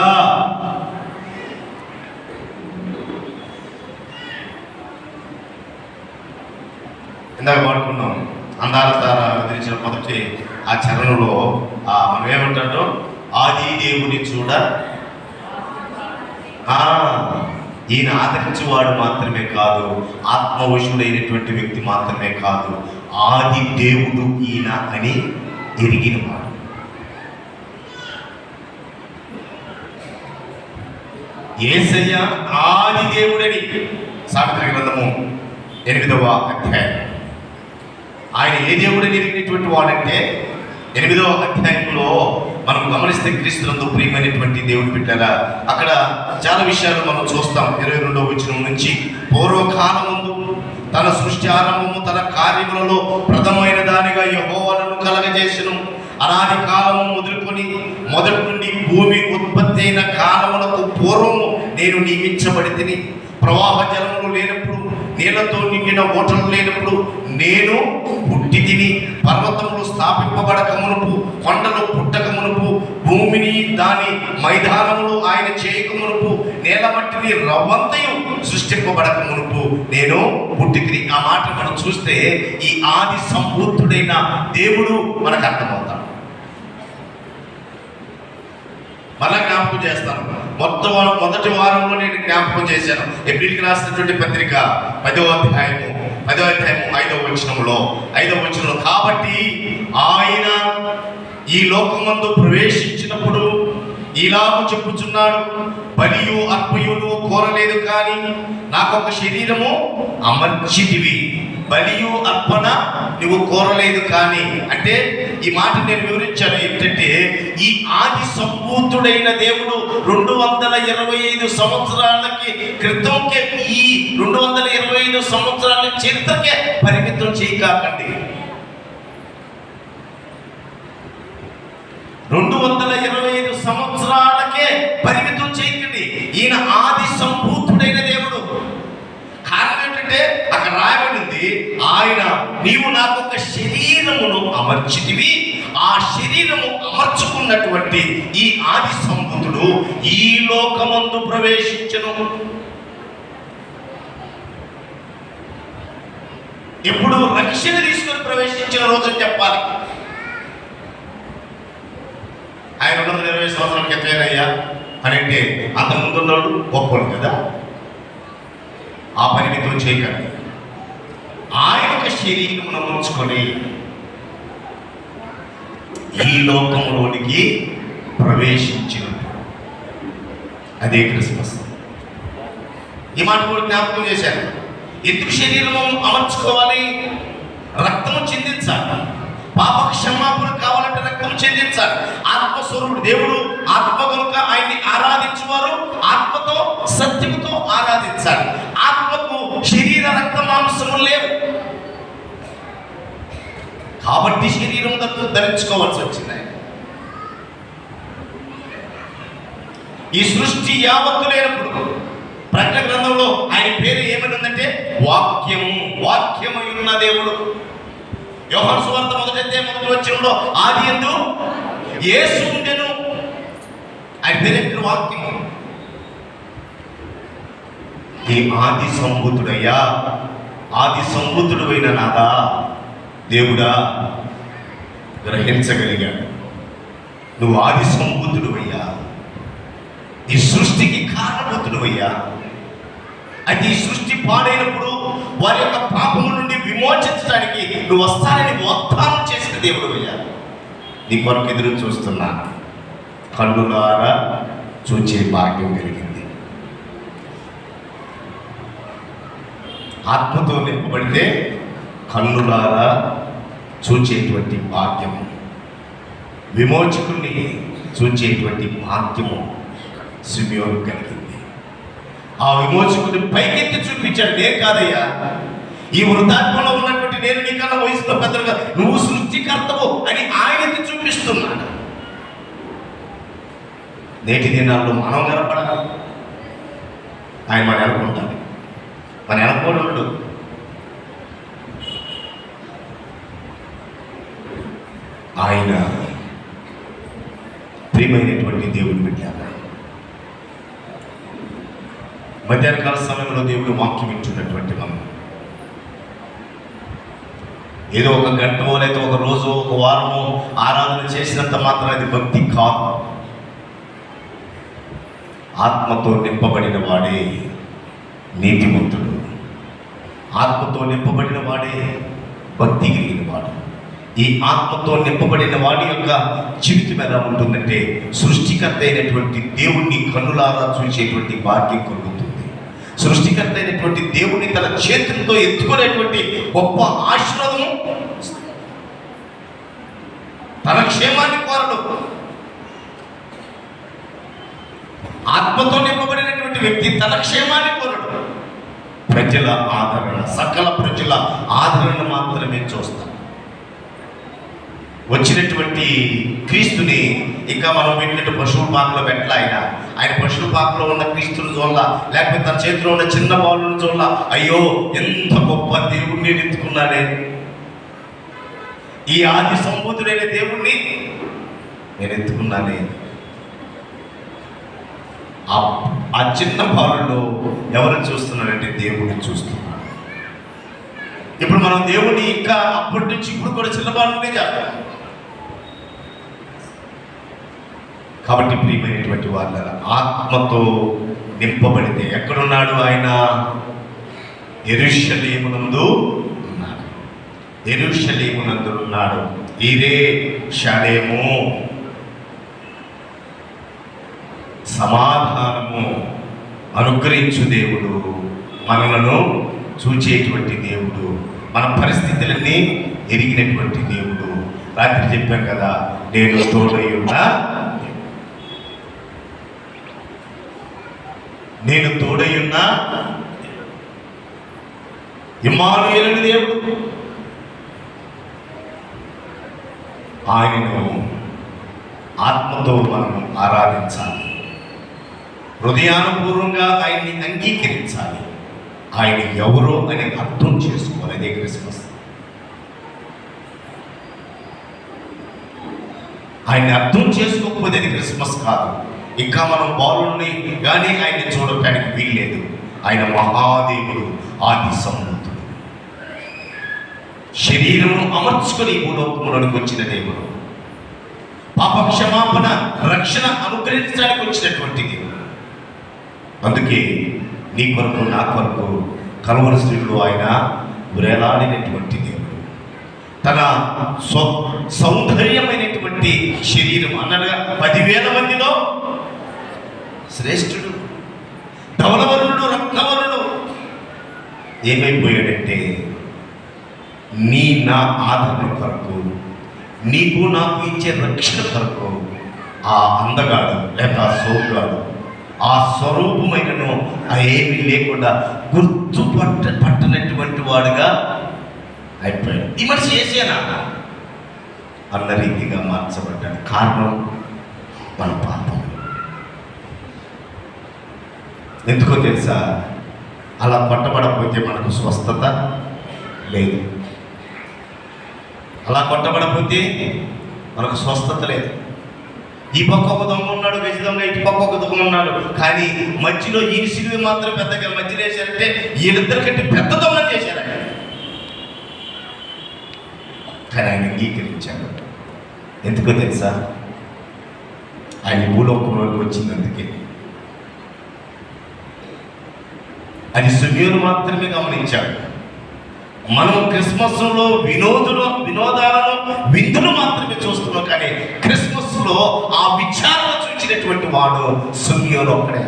ఇందాక పాడుకున్నాం అందాల తార విధించిన మొదటి ఆ చరణంలో మనం ఏమంటాడో, ఆది దేవుని చూడ ఈయన ఆదరించేవాడు మాత్రమే కాదు, ఆత్మవశుడైనటువంటి వ్యక్తి మాత్రమే కాదు, ఆది దేవుడు ఈయన అని ఎరిగినవాడు. యేసయ్య ఆది దేవుడని సామెతల గ్రంథము 8వ అధ్యాయం. ఆయన ఏ దేవుడని ఎరిగినటువంటి వాడంటే, 8వ అధ్యాయంలో మనం గమనిస్తే క్రీస్తునందు ప్రియమైనటువంటి దేవుడి బిడ్డలారా, అక్కడ చాలా విషయాలు మనం చూస్తాం. 22వ వచనం నుంచి, పూర్వకాలమందు తన సృష్టి ఆరంభము తన కార్యములలో ప్రథమైన దానిగా యెహోవాను కలగజేసెను. అనాది కాలము మొదలుకొని మొదటి నుండి భూమి ఉత్పత్తి అయిన కాలములకు పూర్వము నేను నియమించబడితిని. ప్రవాహ జలములు లేనప్పుడు, నీళ్లతో నిండిన ఓటలు లేనప్పుడు నేను పుట్టి తిని. పర్వతములు స్థాపింపబడక మునుపు, కొండలు పుట్టక మునుపు, భూమిని దాని మైదానములు ఆయన చేయక మునుపు, నేల మట్టిని రవ్వంతయు సృష్టింపబడక మునుపు నేను పుట్టి తిని. ఆ మాట మనం చూస్తే ఈ ఆది సంపూర్ణుడైన దేవుడు మనకు అర్థమవుతాడు. మళ్ళా జ్ఞాపకం చేస్తాను. మొదటి వారంలో నేను జ్ఞాపకం చేశాను. ఏప్రిల్కి రాసినటువంటి పత్రిక 10వ అధ్యాయము 5వ వచనంలో, కాబట్టి ఆయన ఈ లోకమందు ప్రవేశించినప్పుడు ఇలాగూ చెప్పుచున్నాడు, బలియు అర్పయు నువ్వు కోరలేదు, కానీ నాకొక శరీరము అమర్చితివి. బలియు అర్పణ నువ్వు కోరలేదు కానీ, అంటే ఈ మాట నేను వివరించాను ఏంటంటే, ఈ ఆది సంపూర్ణుడైన దేవుడు 225 సంవత్సరాలకి క్రితంకే, ఈ 225 సంవత్సరాల చరిత్రకే పరిమితం చేయకండి. 225 సంవత్సరాలకే పరిమితం చేయకండి. ఈయన ఆది సంపూర్ణుడైన దేవుడు. కారణం ఏంటంటే, అక్కడ రాయబడింది, ఆయన నీవు నాకు ఒక శరీరమును అమర్చితివి, ఆ శరీరము అమర్చుకున్నటువంటి ఈ ఆది సంబుధుడు ఈ లోకమందు ప్రవేశించను. ఇప్పుడు రక్షణ తీసుకొని ప్రవేశించిన రోజు చెప్పాలి. ఆయన 220 సంవత్సరాల క్రితమేనయ్యా అని అంటే అంత ముందున్నాడు గొప్పడు కదా. ఆ పరిమితో చేయకండి. ఆయన యొక్క శరీరమును ఉంచుకొని ఈ లోకంలోనికి ప్రవేశించిన అదే క్రిస్మస్. ఈ మాట కూడా జ్ఞాపకం చేశాను. ఎందుకు శరీరము అమర్చుకోవాలి? రక్తము చిందించాలి. పాప క్షమాపణ కావాలంటే రక్తం చెందించాలి. ఆత్మస్వరూపుడు దేవుడు ఆత్మ కనుక ఆయన్ని ఆరాధించేవారు ఆత్మతో సత్యముతో ఆరాధించాలి. ఆత్మకు శరీర రక్త మాంసము లేవు కాబట్టి శరీరం ధరించుకోవాల్సి వచ్చింది. ఈ సృష్టి యావత్తు లేనప్పుడు ప్రకటన గ్రంథంలో ఆయన పేరు ఏమనుందంటే వాక్యము. వాక్యమై ఉన్న దేవుడు. యోహాను సువార్త 1 వచనంలో ఆది యందు యేసు ఉండెను. ఆయన పేరు వాక్యము. ఈ ఆది సంబుధుడయ్యా, ఆది సంబుధుడు అయిన నాదా దేవుడా గ్రహించగలిగాడు. నువ్వు ఆది సంబుధుడు అయ్యా, ఈ సృష్టికి కారణభూతుడు అయ్యా. అయితే ఈ సృష్టి పాడైనప్పుడు వారి యొక్క పాపము నుండి విమోచించడానికి నువ్వు వస్తానని వాగ్దానం చేసిన దేవుడు అయ్యా. నీ కొరకు ఎదురు చూస్తున్నా. కన్నులారా చూచే భాగ్యం కలిగింది. ఆత్మతో నింపబడితే కన్నులారా చూచేటువంటి భాగ్యము, విమోచకుని చూచేటువంటి భాగ్యము సిమియోను కలిగింది. ఆ విమోచకుని పైకెత్తి చూపించాడు. నేను కాదయ్యా, ఈ వృద్ధాత్మలో ఉన్నటువంటి నేను నీకన్నా వయసులో పెద్దగా నువ్వు సృష్టికర్తవు అని ఆయన ఎత్తి చూపిస్తున్నాడు. నేటి దినాల్లో మనం కనపడాలి. ఆయన మన అనుకుంటాడు, మన అనుకోడు. ఆయన ప్రియమైనటువంటి దేవుడు బిడ్డ. మధ్యాహ్నకాల సమయంలో దేవుడు వాక్యం ఇచ్చున్నటువంటి మనం ఏదో ఒక గంటమో లేదా ఒక రోజు ఒక వారమో ఆరాధన చేసినంత మాత్రం అది భక్తి కాదు. ఆత్మతో నింపబడిన వాడే నీతిమంతుడు. ఆత్మతో నింపబడిన వాడే భక్తి కలిగిన వాడు. ఈ ఆత్మతో నింపబడిన వాడి యొక్క జీవితం ఎలా ఉంటుందంటే సృష్టికర్త అయినటువంటి దేవుణ్ణి కన్నులారా చూసేటువంటి భాగ్యం కలుగుతుంది. సృష్టికర్త అయినటువంటి దేవుణ్ణి తన చేతులతో ఎత్తుకునేటువంటి గొప్ప ఆశీర్వాదము. తన క్షేమాన్ని కోరడు. ఆత్మతో నింపబడినటువంటి వ్యక్తి తన క్షేమాన్ని కోరడు. ప్రజల ఆదరణ, సకల ప్రజల ఆదరణ మాత్రమే చూస్తాం. వచ్చినటువంటి క్రీస్తుని ఇంకా మనం పెట్టినట్టు పశువుల పాకలో పెట్టలే. ఆయన పశువుల పాకలో ఉన్న క్రీస్తుని చూడాల, లేకపోతే తన చేతిలో ఉన్న చిన్న బాలుని చూడాల. అయ్యో ఎంత గొప్ప దేవుణ్ణి ఎత్తుకున్నాడే, ఈ ఆది సంబూతుడైన దేవుణ్ణి నేను ఎత్తుకున్నానే. ఆ చిన్న బాలులో ఎవరు చూస్తున్నారంటే దేవుడిని చూస్తున్నాడు. ఇప్పుడు మనం దేవుడిని ఇంకా అప్పటి నుంచి ఇప్పుడు కూడా చిన్న బాలునే చేస్తాం. కాబట్టి ప్రియమైనటువంటి వాళ్ళ ఆత్మతో నింపబడితే ఎక్కడున్నాడు ఆయన? యెరూషలేమునందు ఉన్నాడు. యెరూషలేమునందు ఉన్నాడు. ఇదే షలేము, సమాధానము అనుగ్రహించు దేవుడు, మనలను చూచేటువంటి దేవుడు, మన పరిస్థితులన్నీ ఎరిగినటువంటి దేవుడు. రాత్రి చెప్పాం కదా, నేను తోడై ఉన్నా, నేను తోడై ఉన్నా. ఇమ్మానుయేలు దేవుడు. ఆయనను ఆత్మతో మనం ఆరాధించాలి. హృదయానుపూర్వంగా ఆయన్ని అంగీకరించాలి. ఆయన ఎవరో అని అర్థం చేసుకోవాలి. అదే క్రిస్మస్. ఆయన్ని అర్థం చేసుకోకపోతే అది క్రిస్మస్ కాదు. ఇంకా మనం బాలుని కానీ ఆయన్ని చూడటానికి వీల్లేదు. ఆయన మహాదేవుడు, ఆది సంభూతుడు, శరీరమును అమర్చుకొని భూలోకములోనికి వచ్చిన దేవుడు, పాప క్షమాపణ రక్షణ అనుగ్రహించడానికి వచ్చినటువంటి దేవుడు. అందుకే నీ కొరకు నా కొరకు కలువరి స్త్రీలో ఆయన వేలాడినటువంటి దేవుడు. తన సౌందర్యమైనటువంటి శరీరం అన్నగా 10,000 మందిలో శ్రేష్ఠుడు, ధవలవరుడు, రత్నవరుడు ఏమైపోయాడంటే నీ నా ఆదరణ కొరకు, నీకు నాకు ఇచ్చే రక్షణ కొరకు ఆ అందగాడు లేక ఆ సోగాడు ఆ స్వరూపమైనను ఏమీ లేకుండా పట్టనటువంటి వాడుగా అయిపోయాడు. ఈ మనిషి చేసేనా అన్న రీతిగా మార్చబడ్డాడు. కారణం మన పాపం. ఎందుకో తెలుసా? అలా కొట్టబడకపోతే మనకు స్వస్థత లేదు. అలా కొట్టబడకపోతే మనకు స్వస్థత లేదు. ఈ పక్క ఒక దొంగ ఉన్నాడు, గజ దొంగ, ఇటు పక్క ఒక దొంగ ఉన్నాడు. కానీ మధ్యలో ఈ సిలువ మాత్రం పెద్దగా మధ్యలో వేశారంటే వీళ్ళిద్దరికంటే పెద్ద దొంగ చేశారు. కానీ ఆయన అంగీకరించాడు. ఎందుకో తెలుసా? ఆయన భూలోకంలోకి వచ్చిందందుకే. అది సుమీరు మాత్రమే గమనించాడు. మనం క్రిస్మస్లో వినోదాలను విందులు మాత్రమే చూస్తున్నాం. కానీ క్రిస్మస్లో ఆ విచారణ చూసినటువంటి వాడు సుమీరు ఒక్కడే.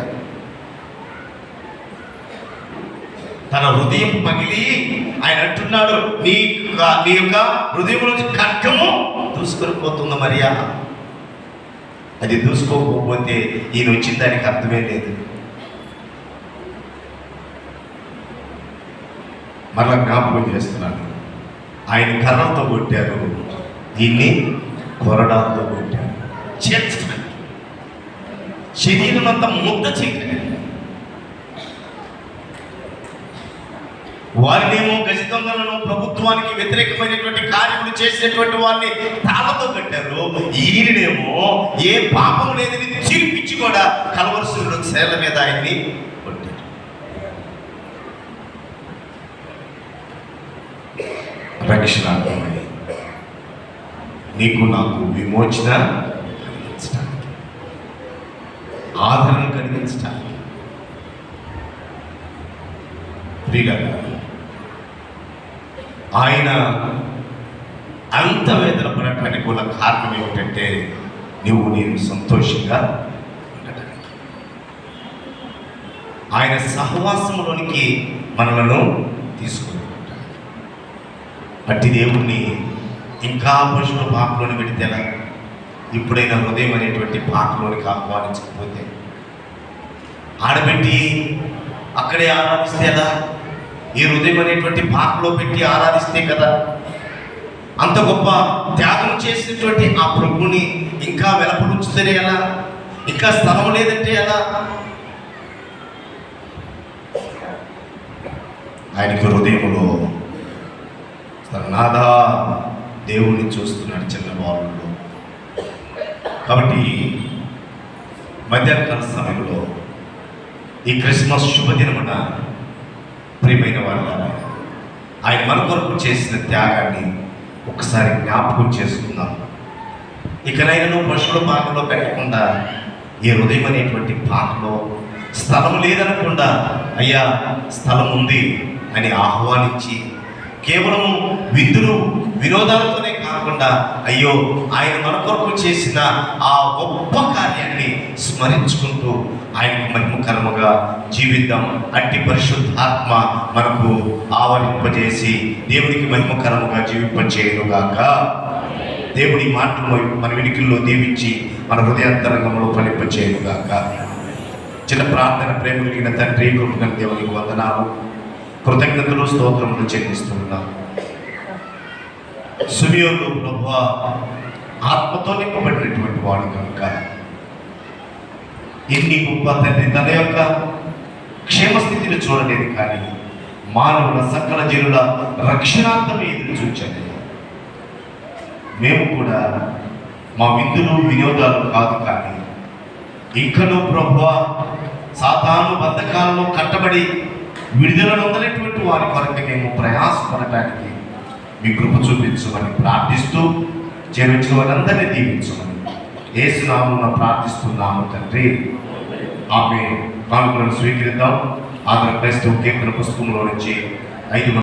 తన హృదయం పగిలి ఆయన అంటున్నాడు, నీ యొక్క హృదయం నుంచి ఖడ్గము దూసుకొని పోతుంది మరియా. అది దూసుకోకపోతే ఈయన వచ్చిన దానికి అర్థమే లేదు. మరలా జ్ఞాపకం చేస్తున్నాను, ఆయన కర్రలతో కొట్టారు, దీన్ని కొరడాలతో కొట్టారు. చేర్చడానికి శరీరం అంతా ముద్ద చేయలేదు. వారినేమో గజ దొంగలను, ప్రభుత్వానికి వ్యతిరేకమైనటువంటి కార్యములు చేసినటువంటి వారిని తాళతో కట్టారు. ఈయనేమో ఏ పాపం లేదని తీర్పిచ్చి కూడా కలవరుసులు శైల మీద ఆయన్ని కొట్టారు. రక్షణార్థమై నీకు నాకు విమోచన కలిగించడానికి, ఆదరణ కలిగించడానికి. ప్రియులారా, ఆయన అంత వేదన పడటానికి కూడా కారణం ఏమిటంటే నేను సంతోషంగా ఉండటానికి, ఆయన సహవాసంలోనికి మనలను తీసుకుని అట్టి దేవుణ్ణి ఇంకా పశువుల పాకలోని పెడితేనా? ఇప్పుడైనా హృదయం అనేటువంటి పాకలోనికి ఆహ్వానించకపోతే ఆడబెట్టి అక్కడే ఆరాధిస్తే ఎలా? ఈ హృదయం అనేటువంటి పాకలో పెట్టి ఆరాధిస్తే కదా. అంత గొప్ప త్యాగం చేసినటువంటి ఆ ప్రభువుని ఇంకా వెలపడుచుతే ఎలా? ఇంకా స్థలం లేదంటే ఎలా? ఆయనకి హృదయంలో నాదా దేవుణ్ణి చూస్తున్నాడు చిన్న బాలుల్లో. కాబట్టి మధ్యాహ్నకాల సమయంలో ఈ క్రిస్మస్ శుభదినమున ప్రియమైన వాళ్ళారా, ఆయన మన కొరకు చేసిన త్యాగాన్ని ఒకసారి జ్ఞాపకం చేసుకుందాం. ఇకనైనా పశువుల పాకలో పెట్టకుండా ఈ హృదయం అనేటువంటి పాకలో స్థలం లేదనకుండా అయ్యా స్థలం ఉంది అని ఆహ్వానించి కేవలం విందులు వినోదాలతోనే కాకుండా అయ్యో ఆయన మన కొరకు చేసిన ఆ గొప్ప కార్యాన్ని స్మరించుకుంటూ ఆయనకు మహిమకరముగా జీవిద్దాం. అట్టి పరిశుద్ధాత్మ మనకు ఆవరింపజేసి దేవునికి మహిమకరముగా జీవింపచేయునుగాక. దేవుడి మాటలు మన వెనుకల్లో దీవించి మన హృదయాంతరంగంలో ఫలింపచేయునుగాక. చిన్న ప్రార్థన. ప్రేమ కలిగిన తండ్రి, కృపగల దేవునికి వందనాలు, కృతజ్ఞతలు, స్తోత్రములు చెల్లిస్తున్నాం. సుమియోను ప్రభువా ఆత్మతో నింపబడినటువంటి వాడు కనుక ఎన్ని గొప్ప తండ్రి తన యొక్క క్షేమస్థితిని చూడలేదు, కానీ మానవుల సకల జనుల రక్షణార్థం ఎదురు చూచాడు. మేము కూడా మా విందులు వినోదాలు కాదు, కానీ ఇంకనూ ప్రభువా సాతాను బంధకాలలో కట్టబడి విడుదల నొందలేటువంటి వారి కొరకు మేము ప్రయాసపడటానికి మీ కృప చూపించమని ప్రార్థిస్తూ చేర్చిన వారందరినీ దీవించమని యేసు నామమున ప్రార్థిస్తున్నాము తండ్రి. ఆమె కానుకలను స్వీకరిద్దాం. ఆంధ్ర క్రైస్తవ కీర్తన పుస్తకంలో నుంచి 5